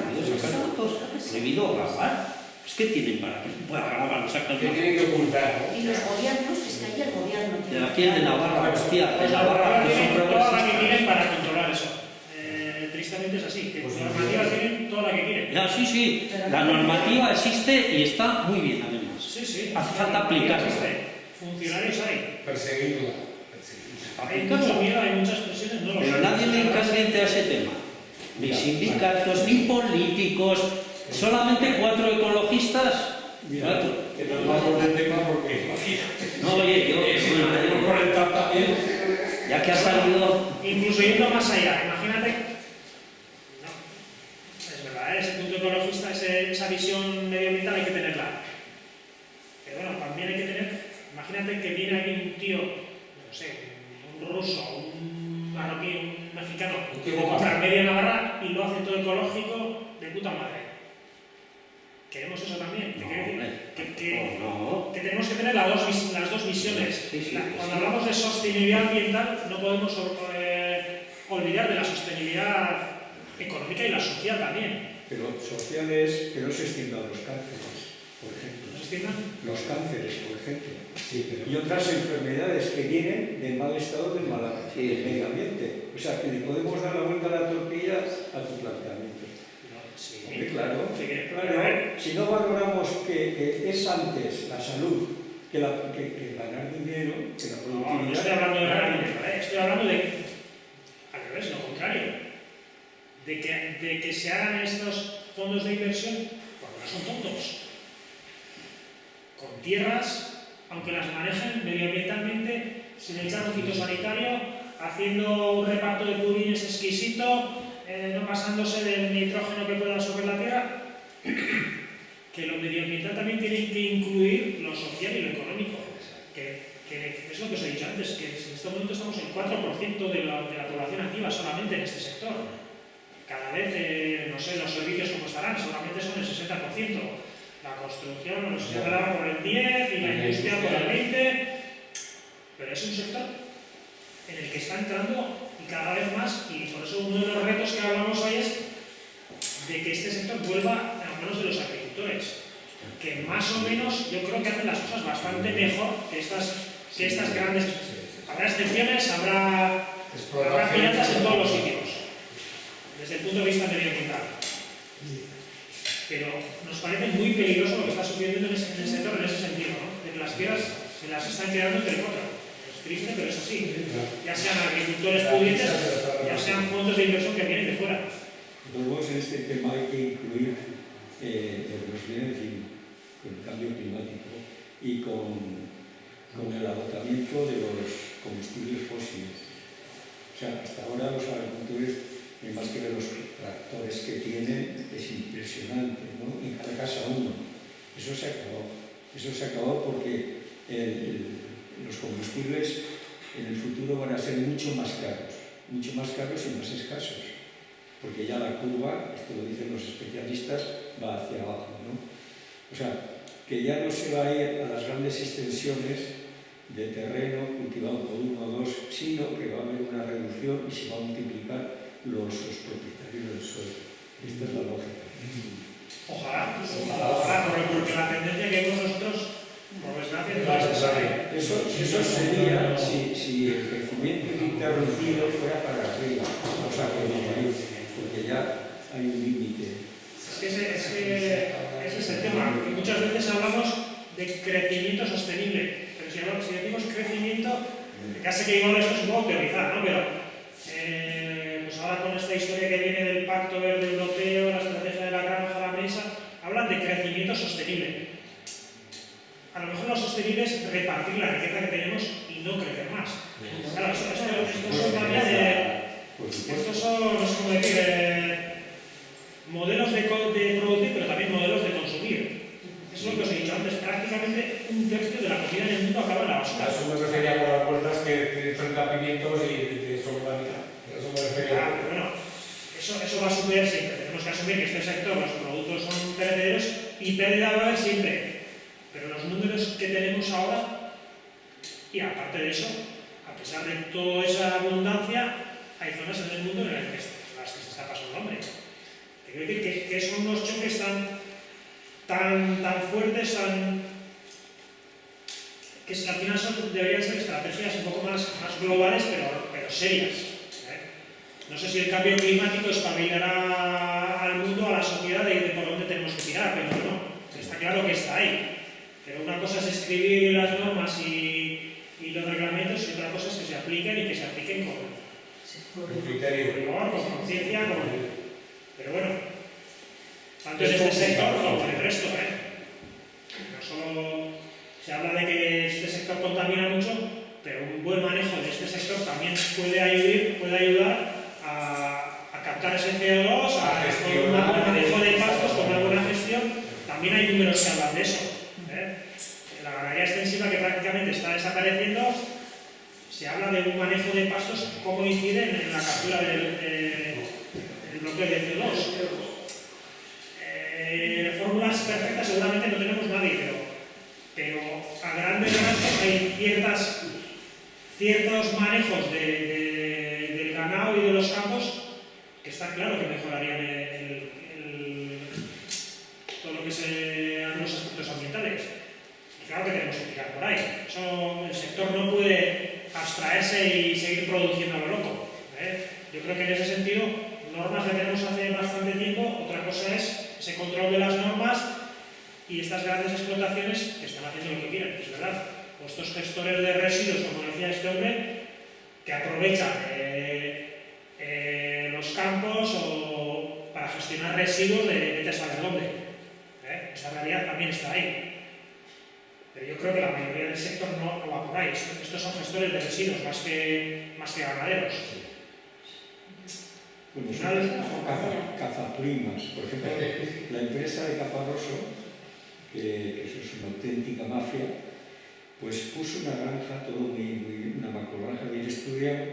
C: prohibido sacar fotos, prohibido grabar. Pues ¿qué tienen para que pueda grabar o sacar
E: Que
C: una
E: tienen que ocultar, ¿no?
F: Y los gobiernos, es que ahí el gobierno
C: foto?
F: tiene...
C: De aquí de Navarra, hostia, de Navarra, que son
B: Tienen toda la que
C: progresistas.
B: quieren para controlar eso. Tristemente es así, que
E: Pues
B: normativas tienen toda la que quieren.
C: Ya, sí, la normativa existe y está muy bien además.
B: Sí.
C: Hace falta aplicarla.
B: Funcionarios hay.
E: Perseguirla.
B: Hay mucho miedo, hay muchas presiones, no lo
C: Pero
B: sé.
C: nadie le hinca diente a ese tema. ni sindicatos, ni políticos, solamente 4 ecologistas.
E: Mira, que nos vamos del tema porque
C: No, oye, yo,
E: tenemos con el TAP también.
C: ya que ha salido,
B: Incluso yendo más allá, imagínate, no, es verdad, ese punto ecologista, esa visión medioambiental hay que tenerla. Pero bueno, también hay que tener, imagínate que viene aquí un tío, no sé, un ruso, un marroquí, un mexicano, que compra media Navarra y lo hace todo ecológico de puta madre. Queremos eso también. Que tenemos que tener las dos visiones.
C: Sí,
B: Cuando hablamos de sostenibilidad ambiental, no podemos olvidar de la sostenibilidad económica y la social también.
D: Pero sociales que no se extiendan los cánceres, por ejemplo.
B: ¿No se extiendan?
D: Los cánceres, por ejemplo.
E: Sí, pero
D: Y otras enfermedades que vienen del mal estado del medio ambiente. O sea, que le podemos dar la vuelta a la tortilla a tu planteamiento.
B: Sí.
D: Hombre, claro,
B: Sí,
D: claro. Si no valoramos que es antes la salud que ganar dinero, que la productividad.
B: No estoy hablando de ganar dinero, estoy hablando de, al revés, lo contrario, de que se hagan estos fondos de inversión, porque no son tontos, con tierras, aunque las manejen medioambientalmente, sin echar un fitosanitario, haciendo un reparto de purines exquisito, no pasándose del nitrógeno que pueda absorber la tierra, que lo medioambiental también tiene que incluir lo social y lo económico, que es lo que os he dicho antes, que en este momento estamos en 4% de la población activa solamente en este sector. Cada vez, no sé, los servicios cómo estarán, seguramente son el 60%. La construcción nos quedará por el 10% y la industria por el 20%, pero es un sector en el que está entrando y cada vez más, y por eso uno de los retos que hablamos hoy es de que este sector vuelva a manos de los agricultores, que más o menos yo creo que hacen las cosas bastante mejor que estas grandes. Habrá excepciones, habrá piratas en todos los sitios, desde el punto de vista medioambiental. Pero nos parece muy peligroso lo que está sucediendo en el sector en ese sentido, ¿no? De que las tierras se las están quedando entre cuatro. Es triste, pero es así. Ya sean agricultores pudientes, ya sean fondos de inversión que vienen de fuera.
D: Luego en este tema hay que incluir lo que nos viene encima, con el cambio climático y con el agotamiento de los combustibles fósiles. O sea, hasta ahora los agricultores, más que ver los tractores que tienen, es impresionante, ¿no? En cada casa uno. Eso se acabó. Eso se acabó porque los combustibles en el futuro van a ser mucho más caros y más escasos. Porque ya la curva, esto lo dicen los especialistas, va hacia abajo, ¿no? O sea, que ya no se va a ir a las grandes extensiones de terreno cultivado por 1 o 2, sino que va a haber una reducción y se va a multiplicar los propietarios del suelo. Esta es la lógica.
B: Ojalá, porque la tendencia que vemos nosotros, por desgracia, no es necesaria.
D: Eso sería si el crecimiento interrumpido fuera para arriba, o sea, porque ya hay un límite.
B: Ese es el tema, que muchas veces hablamos de crecimiento sostenible, pero si decimos crecimiento, ya sé que igual esto es un poco teorizar, ¿no? Pero pues ahora con esta historia que viene del Pacto Verde Europeo, la estrategia de la granja a la mesa, hablan de crecimiento sostenible. A lo mejor lo sostenible es repartir la riqueza que tenemos y no crecer más. Claro, estos son también estos son, no sé cómo decir, modelos de producir, pero también modelos de consumir. Eso es lo que os he dicho antes, prácticamente 1/3 de la comida en el mundo acaba en la basura.
E: Eso me refería con las puertas que 30 pimientos y sobre la mitad. Eso me refería.
B: Pero bueno, eso va a suceder siempre. Tenemos que asumir que este sector, los productos son perecederos y pérdida va a haber siempre. Pero los números que tenemos ahora, y aparte de eso, a pesar de toda esa abundancia, hay zonas en el mundo en las que se está pasando hambre. Quiero decir que son unos choques tan fuertes, que al final deberían ser estrategias un poco más globales, pero serias. No sé si el cambio climático espabilará al mundo, a la sociedad, de por dónde tenemos que tirar, pero no, está claro que está ahí. Pero una cosa es escribir las normas y los reglamentos, y otra cosa es que se apliquen y que se apliquen con
E: criterio,
B: rigor, con conciencia, con Pero bueno, tanto en este sector como en el resto, no solo se habla de que este sector contamina mucho, pero un buen manejo de este sector también puede ayudar a captar ese CO2, con un buen manejo de pastos, con una buena gestión. También hay números que hablan de eso. La ganadería extensiva, que prácticamente está desapareciendo, se habla de un manejo de pastos, cómo incide en la captura del bloqueo de CO2. Fórmulas perfectas seguramente no tenemos nadie, pero a grandes rasgos hay ciertos manejos del ganado y de los campos que está claro que mejorarían todo lo que sean los aspectos ambientales. Y claro que tenemos que tirar por ahí. El sector no puede abstraerse y seguir produciendo a lo loco. Yo creo que en ese sentido, normas ya tenemos hace bastante tiempo. Otra cosa es ese control de las normas y estas grandes explotaciones que están haciendo lo que quieren, es verdad. O estos gestores de residuos, como decía este hombre, que aprovechan los campos o para gestionar residuos de vete a saber dónde. Esa realidad también está ahí. Pero yo creo que la mayoría del sector no va por ahí. Estos son gestores de residuos más que ganaderos.
D: Bueno, son cazaprimas. Por ejemplo, la empresa de Caparroso, que eso es una auténtica mafia, pues puso una granja, una macrogranja bien estudiada,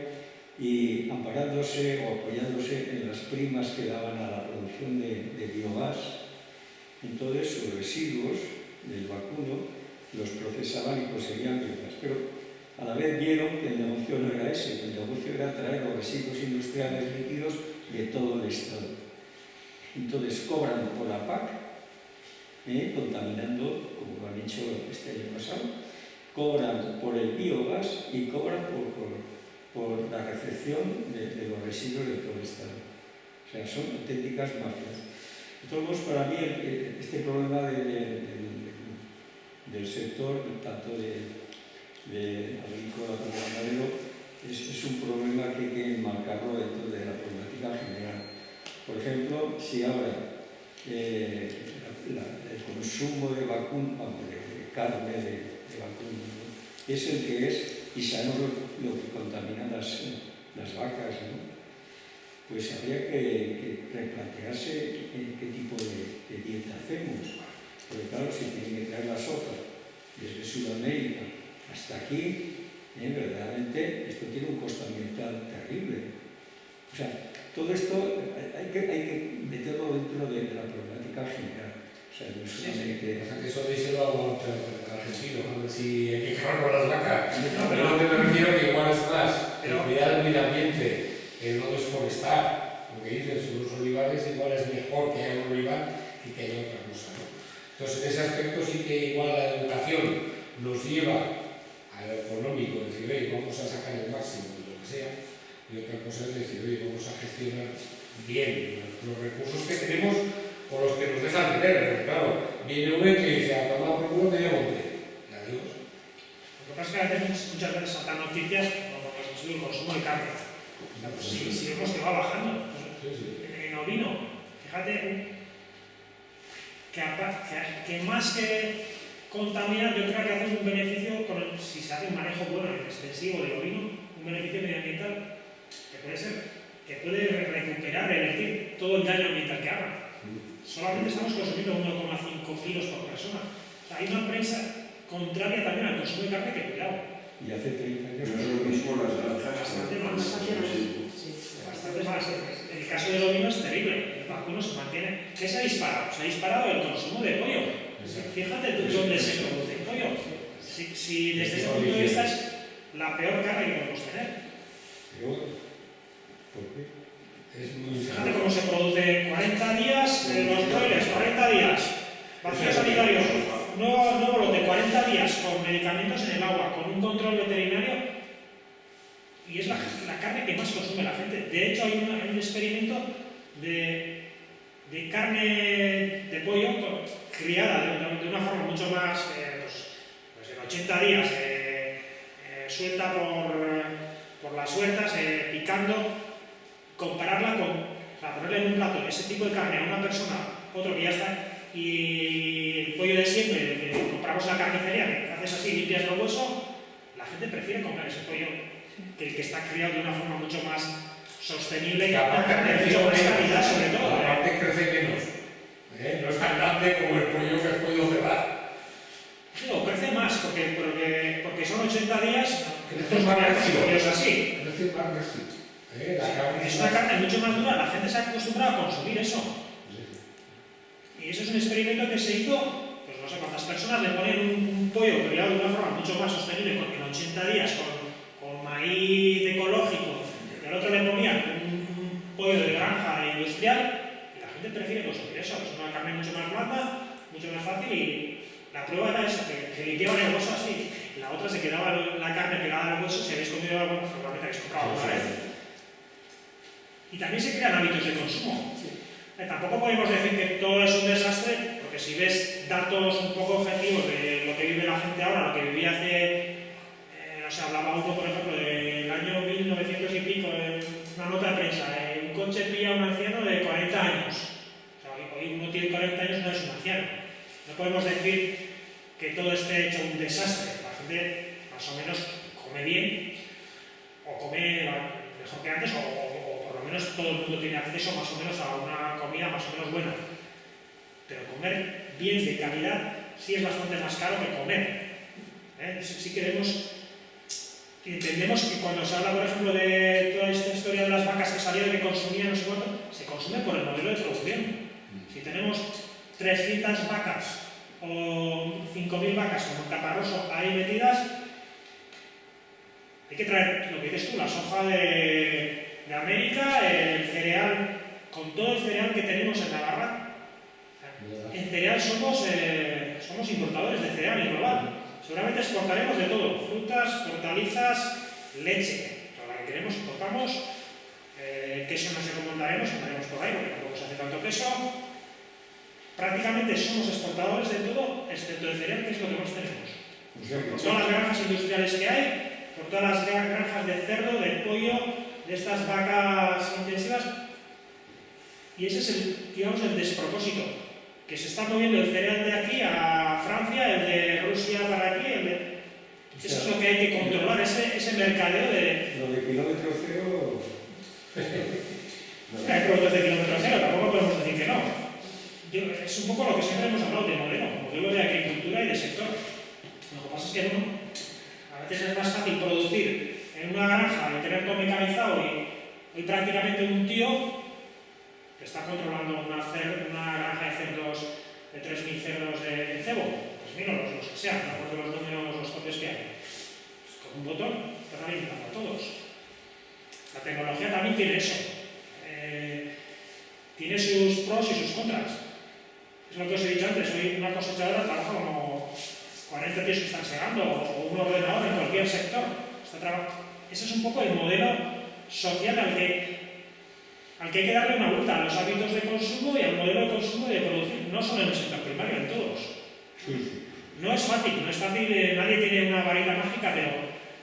D: y amparándose o apoyándose en las primas que daban a la producción de biogás, entonces sus residuos del vacuno los procesaban y conseguían biogás. Pero a la vez vieron que el negocio no era ese, el negocio era traer los residuos industriales líquidos de todo el Estado. Entonces cobran por la PAC, contaminando, como lo han hecho este año pasado, cobran por el biogás y cobran por la recepción de los residuos de todo el Estado. O sea, son auténticas mafias. Entonces, para mí, este problema del sector, tanto de agrícola como ganadero, es un problema que hay que enmarcarlo dentro de la problemática general. Por ejemplo, si ahora el consumo de carne de vacuno, ¿no?, es el que es, y sabemos lo que contaminan las vacas, ¿no?, pues habría que replantearse qué tipo de dieta hacemos. Porque claro, si tienen que traer la soja desde Sudamérica hasta aquí, verdaderamente esto tiene un costo ambiental terrible. O sea, todo esto hay que meterlo dentro de la problemática general. O sea, no solamente...
E: O sea, que eso díselo a un argentino, a ver si hay que acabar con las vacas. No, pero me refiero que igual es más el cuidar del medio ambiente, el no desforestar. Lo que dicen son los olivares, igual es mejor que haya un olivar y que haya otra cosa, ¿no? Entonces, en ese aspecto sí que igual la educación nos lleva a lo económico, decir, oye, vamos a sacar el máximo de lo que sea, y otra cosa es decir, oye, vamos a gestionar bien los recursos que tenemos o los que nos dejan tener, porque claro, viene uno que dice, a tomar por culo medio monte, y adiós.
B: Lo que pasa es que a veces, muchas veces saltan noticias como el consumo de carne. Si vemos que va bajando. En ovino, fíjate que más que contaminar, yo creo que hace un beneficio, si se hace un manejo bueno y extensivo del ovino, un beneficio medioambiental que puede recuperar, revertir todo el daño ambiental que haga. Solamente estamos consumiendo 1,5 kilos por persona. O sea, hay una prensa contraria también al consumo de carne, que cuidado.
D: Y hace 30 años...
G: No es lo mismo las granjas.
B: Bastante más. Bastante más. El caso del ovino es terrible. El vacuno se mantiene. ¿Qué se ha disparado? Se ha disparado el consumo de pollo. Fíjate tú dónde se produce el pollo. Si desde ese punto de vista es la peor carne que podemos tener.
D: ¿Por qué?
B: Fíjate cómo se produce 40 días los broilers, 40 días. Vacío sanitario, nuevo lote, 40 días con medicamentos en el agua, con un control veterinario, y es la carne que más consume la gente. De hecho, hay un experimento de carne de pollo criada de una forma mucho más, pues en 80 días, suelta por las huertas, picando, compararla O sea, ponerle en un plato ese tipo de carne a una persona, otro que ya está, y el pollo de siempre, el que compramos en la carnicería, que haces así, limpias el hueso, la gente prefiere comer ese pollo que el que está criado de una forma mucho más sostenible y de mucho más calidad, sobre todo.
E: Aparte crece menos. No es tan grande como el pollo que has podido cebar.
B: No, crece más, porque son 80 días,
E: Crece más recio.
B: pollos así.
E: Crece más recio. La carne
B: Es una carne mucho más dura, la gente se ha acostumbrado a consumir eso. Y eso es un experimento que se hizo, pues no sé cuántas personas le ponen un pollo criado de una forma mucho más sostenible, en 80 días, con maíz ecológico, y al otro le ponían un pollo de granja industrial, y la gente prefiere consumir eso. Es una carne mucho más blanda, mucho más fácil, y la prueba era eso, que limpiaban el hueso así. La otra se quedaba la carne pegada al hueso, si habéis comido algo, seguramente habéis comprado alguna vez. Y también se crean hábitos de consumo. Tampoco podemos decir que todo es un desastre, porque si ves datos un poco objetivos de lo que vive la gente ahora, lo que vivía hace, no sé, hablaba uno, por ejemplo, del año 1900 y pico, en una nota de prensa, un coche pilla a un anciano de 40 años. O sea, hoy uno tiene 40 años, no es un anciano. No podemos decir que todo esté hecho un desastre. La gente más o menos come bien, o come mejor que antes, o por lo menos todo el mundo tiene acceso más o menos a una comida más o menos buena. Pero comer bien, de calidad, sí es bastante más caro que comer. Si queremos, entendemos que cuando se habla, por ejemplo, de toda esta historia de las vacas que salieron y que consumían no sé cuánto, se consume por el modelo de producción. Si tenemos 300 vacas o 5.000 vacas como en Caparroso ahí metidas, hay que traer, lo que dices tú, la soja de América, el cereal, con todo el cereal que tenemos en Navarra. En cereal somos importadores de cereal en global. Seguramente exportaremos de todo, frutas, hortalizas, leche. Todo lo que queremos exportamos. Queso no sé cómo andaremos por ahí, porque tampoco se hace tanto queso. Prácticamente somos exportadores de todo, excepto el cereal, que es lo que más tenemos. Por todas las granjas industriales que hay, por todas las granjas de cerdo, de pollo, de estas vacas intensivas. Y ese es digamos, el despropósito, que se está moviendo el cereal de aquí a Francia, el de Rusia para aquí, eso es lo que hay que controlar, ese mercadeo de...
D: Lo de kilómetro cero...
B: Hay productos de kilómetro cero, tampoco podemos decir que no. Es un poco lo que siempre hemos hablado de modelo de agricultura y de sector. Lo que pasa es que a veces es más fácil producir en una granja y tener todo mecanizado y prácticamente un tío que está controlando una granja de cerdos, de 3.000 cerdos de cebo, pues mira, los que sean, no acuerdo los números, los toques que hay. Pues con un botón están alimentando a todos. La tecnología también tiene eso. Tiene sus pros y sus contras. Es lo que os he dicho antes, hoy una cosechadora trabaja como 40 tíos que están segando, o un ordenador en cualquier sector. Ese es un poco el modelo social al que hay que darle una vuelta a los hábitos de consumo y al modelo de consumo y de producir, no solo en el sector primario, en todos. No es fácil, nadie tiene una varita mágica,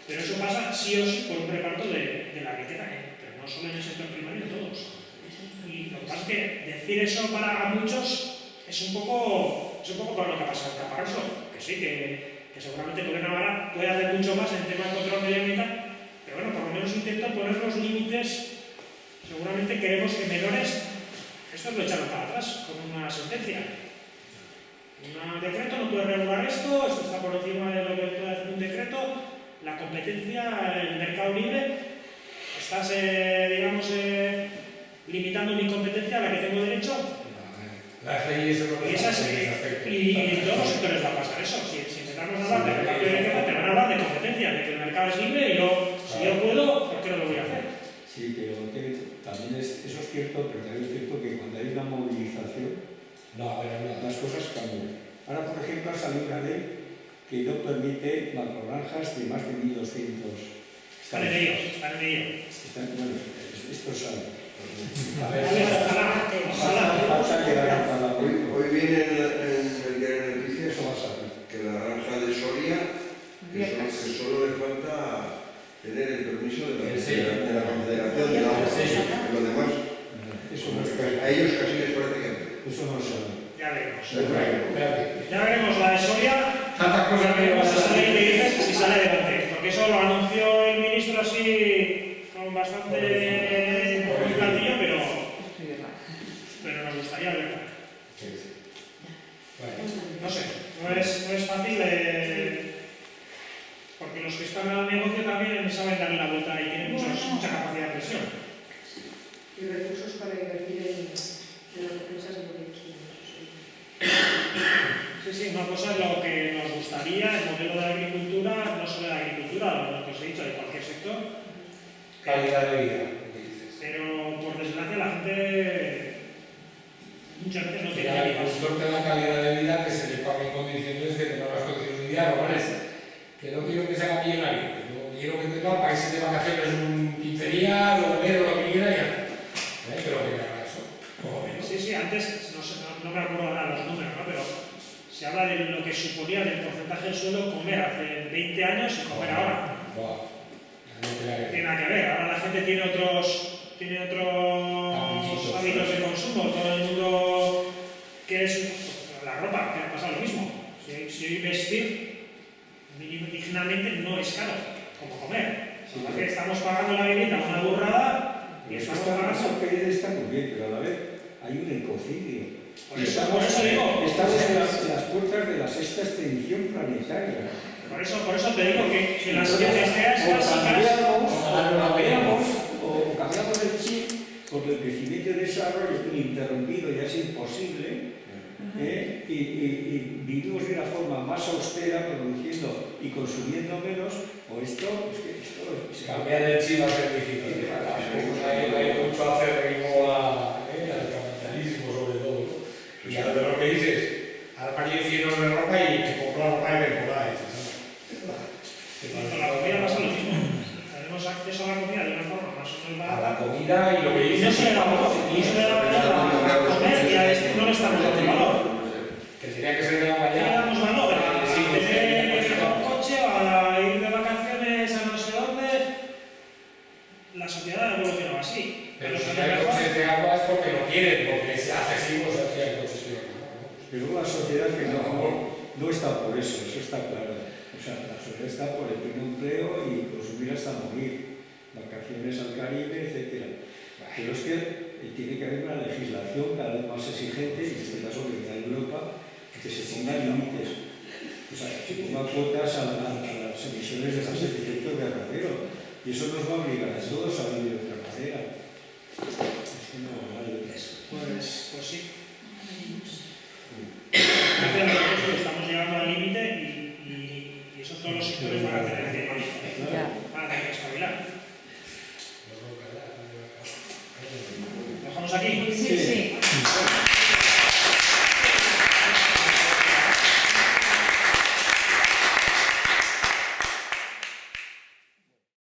B: pero eso pasa sí o sí por un reparto de la riqueza, pero no solo en el sector primario, en todos. Y lo que pasa es que decir eso para muchos es un poco por lo que ha pasado en Caparroso, que sí, que seguramente el gobierno ahora puede hacer mucho más en temas de control medioambiental, pero bueno, por lo menos intenta poner los límites. Seguramente queremos que menores, esto lo echaron para atrás con una sentencia. Un decreto no puede regular esto está por encima de lo que puede hacer un decreto, la competencia, el mercado libre, estás, limitando mi competencia a la que tengo derecho.
E: Las leyes son lo que
B: y en todos los sectores va a pasar eso. Si empezamos a hablar de reparto de riqueza, te van a hablar de competencia, de que el mercado es libre y si yo puedo, ¿por qué no lo voy a hacer?
D: Sí, pero también eso es cierto, pero también es cierto que cuando hay una movilización, las cosas cambian. Ahora, por ejemplo, ha salido una ley que no permite macrogranjas de más de 1.200.
B: Están en ello.
D: Bueno, esto sale.
B: Ojalá.
G: Hoy viene en el noticia que la granja de Soria, que solo le falta tener el permiso de la Confederación de la Lo demás,
B: bastante platillo, pero nos gustaría verla. No sé, no es fácil, porque los que están al negocio también saben darle la vuelta y tienen mucha capacidad de presión.
A: Y recursos para invertir en las empresas de proyectos.
B: Sí, una cosa es lo que nos gustaría, el modelo de agricultura, no solo de agricultura, lo que os he dicho, de cualquier sector.
E: Calidad de vida, lo que dices.
B: Pero por desgracia la gente muchas veces no
E: El
B: tiene
E: agricultor te da calidad de vida que se le pague en condiciones de que no las condiciones de vida normales. Que no quiero que se haga millonario, que no quiero que tenga países de vacaciones, un pizzería, lo primero, lo que quiera y ya. Pero que haga eso.
B: Sí, antes, no me acuerdo ahora los números, ¿no? Pero se habla de lo que suponía del porcentaje del suelo comer hace 20 años y comer ahora. No tiene nada que ver. Ahora la gente tiene otros hábitos de consumo. Todo el mundo que es la ropa, que ha pasado lo mismo. Si hoy vestir dignamente no es caro, como comer. Porque estamos pagando la vivienda una burrada y estamos pagando.
D: Eso está muy bien, pero a la vez hay un ecocidio.
B: Por eso digo.
D: Estamos en las puertas de la sexta extinción planetaria.
B: Por eso te digo que las necesidades básicas.
D: O cambiamos el chip, porque el crecimiento y el desarrollo ininterrumpido ya es imposible. Y vivimos de una forma más austera, produciendo y consumiendo menos, o esto
E: cambiar el chip va a ser difícil. Hay mucho acerrismo al capitalismo, sobre todo. Y a lo que dices, armarios llenos de ropa y te compras ropa de temporada.
B: Con la comida pasa lo mismo. Tenemos acceso a la comida de una forma más o menos barata.
E: A la comida y lo que
B: Y no
E: dices.
B: se le da valor. Y no se le da valor a comer y a este no le estamos dando valor.
E: Que tenía que ser de la
B: ¿Qué le
E: mañana.
B: damos valor? A tener un coche o a ir de vacaciones a no sé dónde. La sociedad ha evolucionado así.
E: Pero si no hay coches de agua es porque no quieren, porque es accesible, o sea, hay coches de agua.
D: Pero una sociedad que no está por eso está claro. O sea, la sociedad está por el pleno empleo y consumir hasta morir, vacaciones al Caribe, etc. Pero es que tiene que haber una legislación cada vez más exigente, en este caso que está en Europa, que se pongan límites. O sea, que se pongan cuotas a las emisiones de gases de efecto invernadero. Y eso nos va a obligar a todos a vivir de otra manera. Es que no vale eso.
B: Pues sí. Estamos llegando al límite y eso todos los sectores van a tener que espabilar. ¿Lo dejamos aquí?
A: Sí.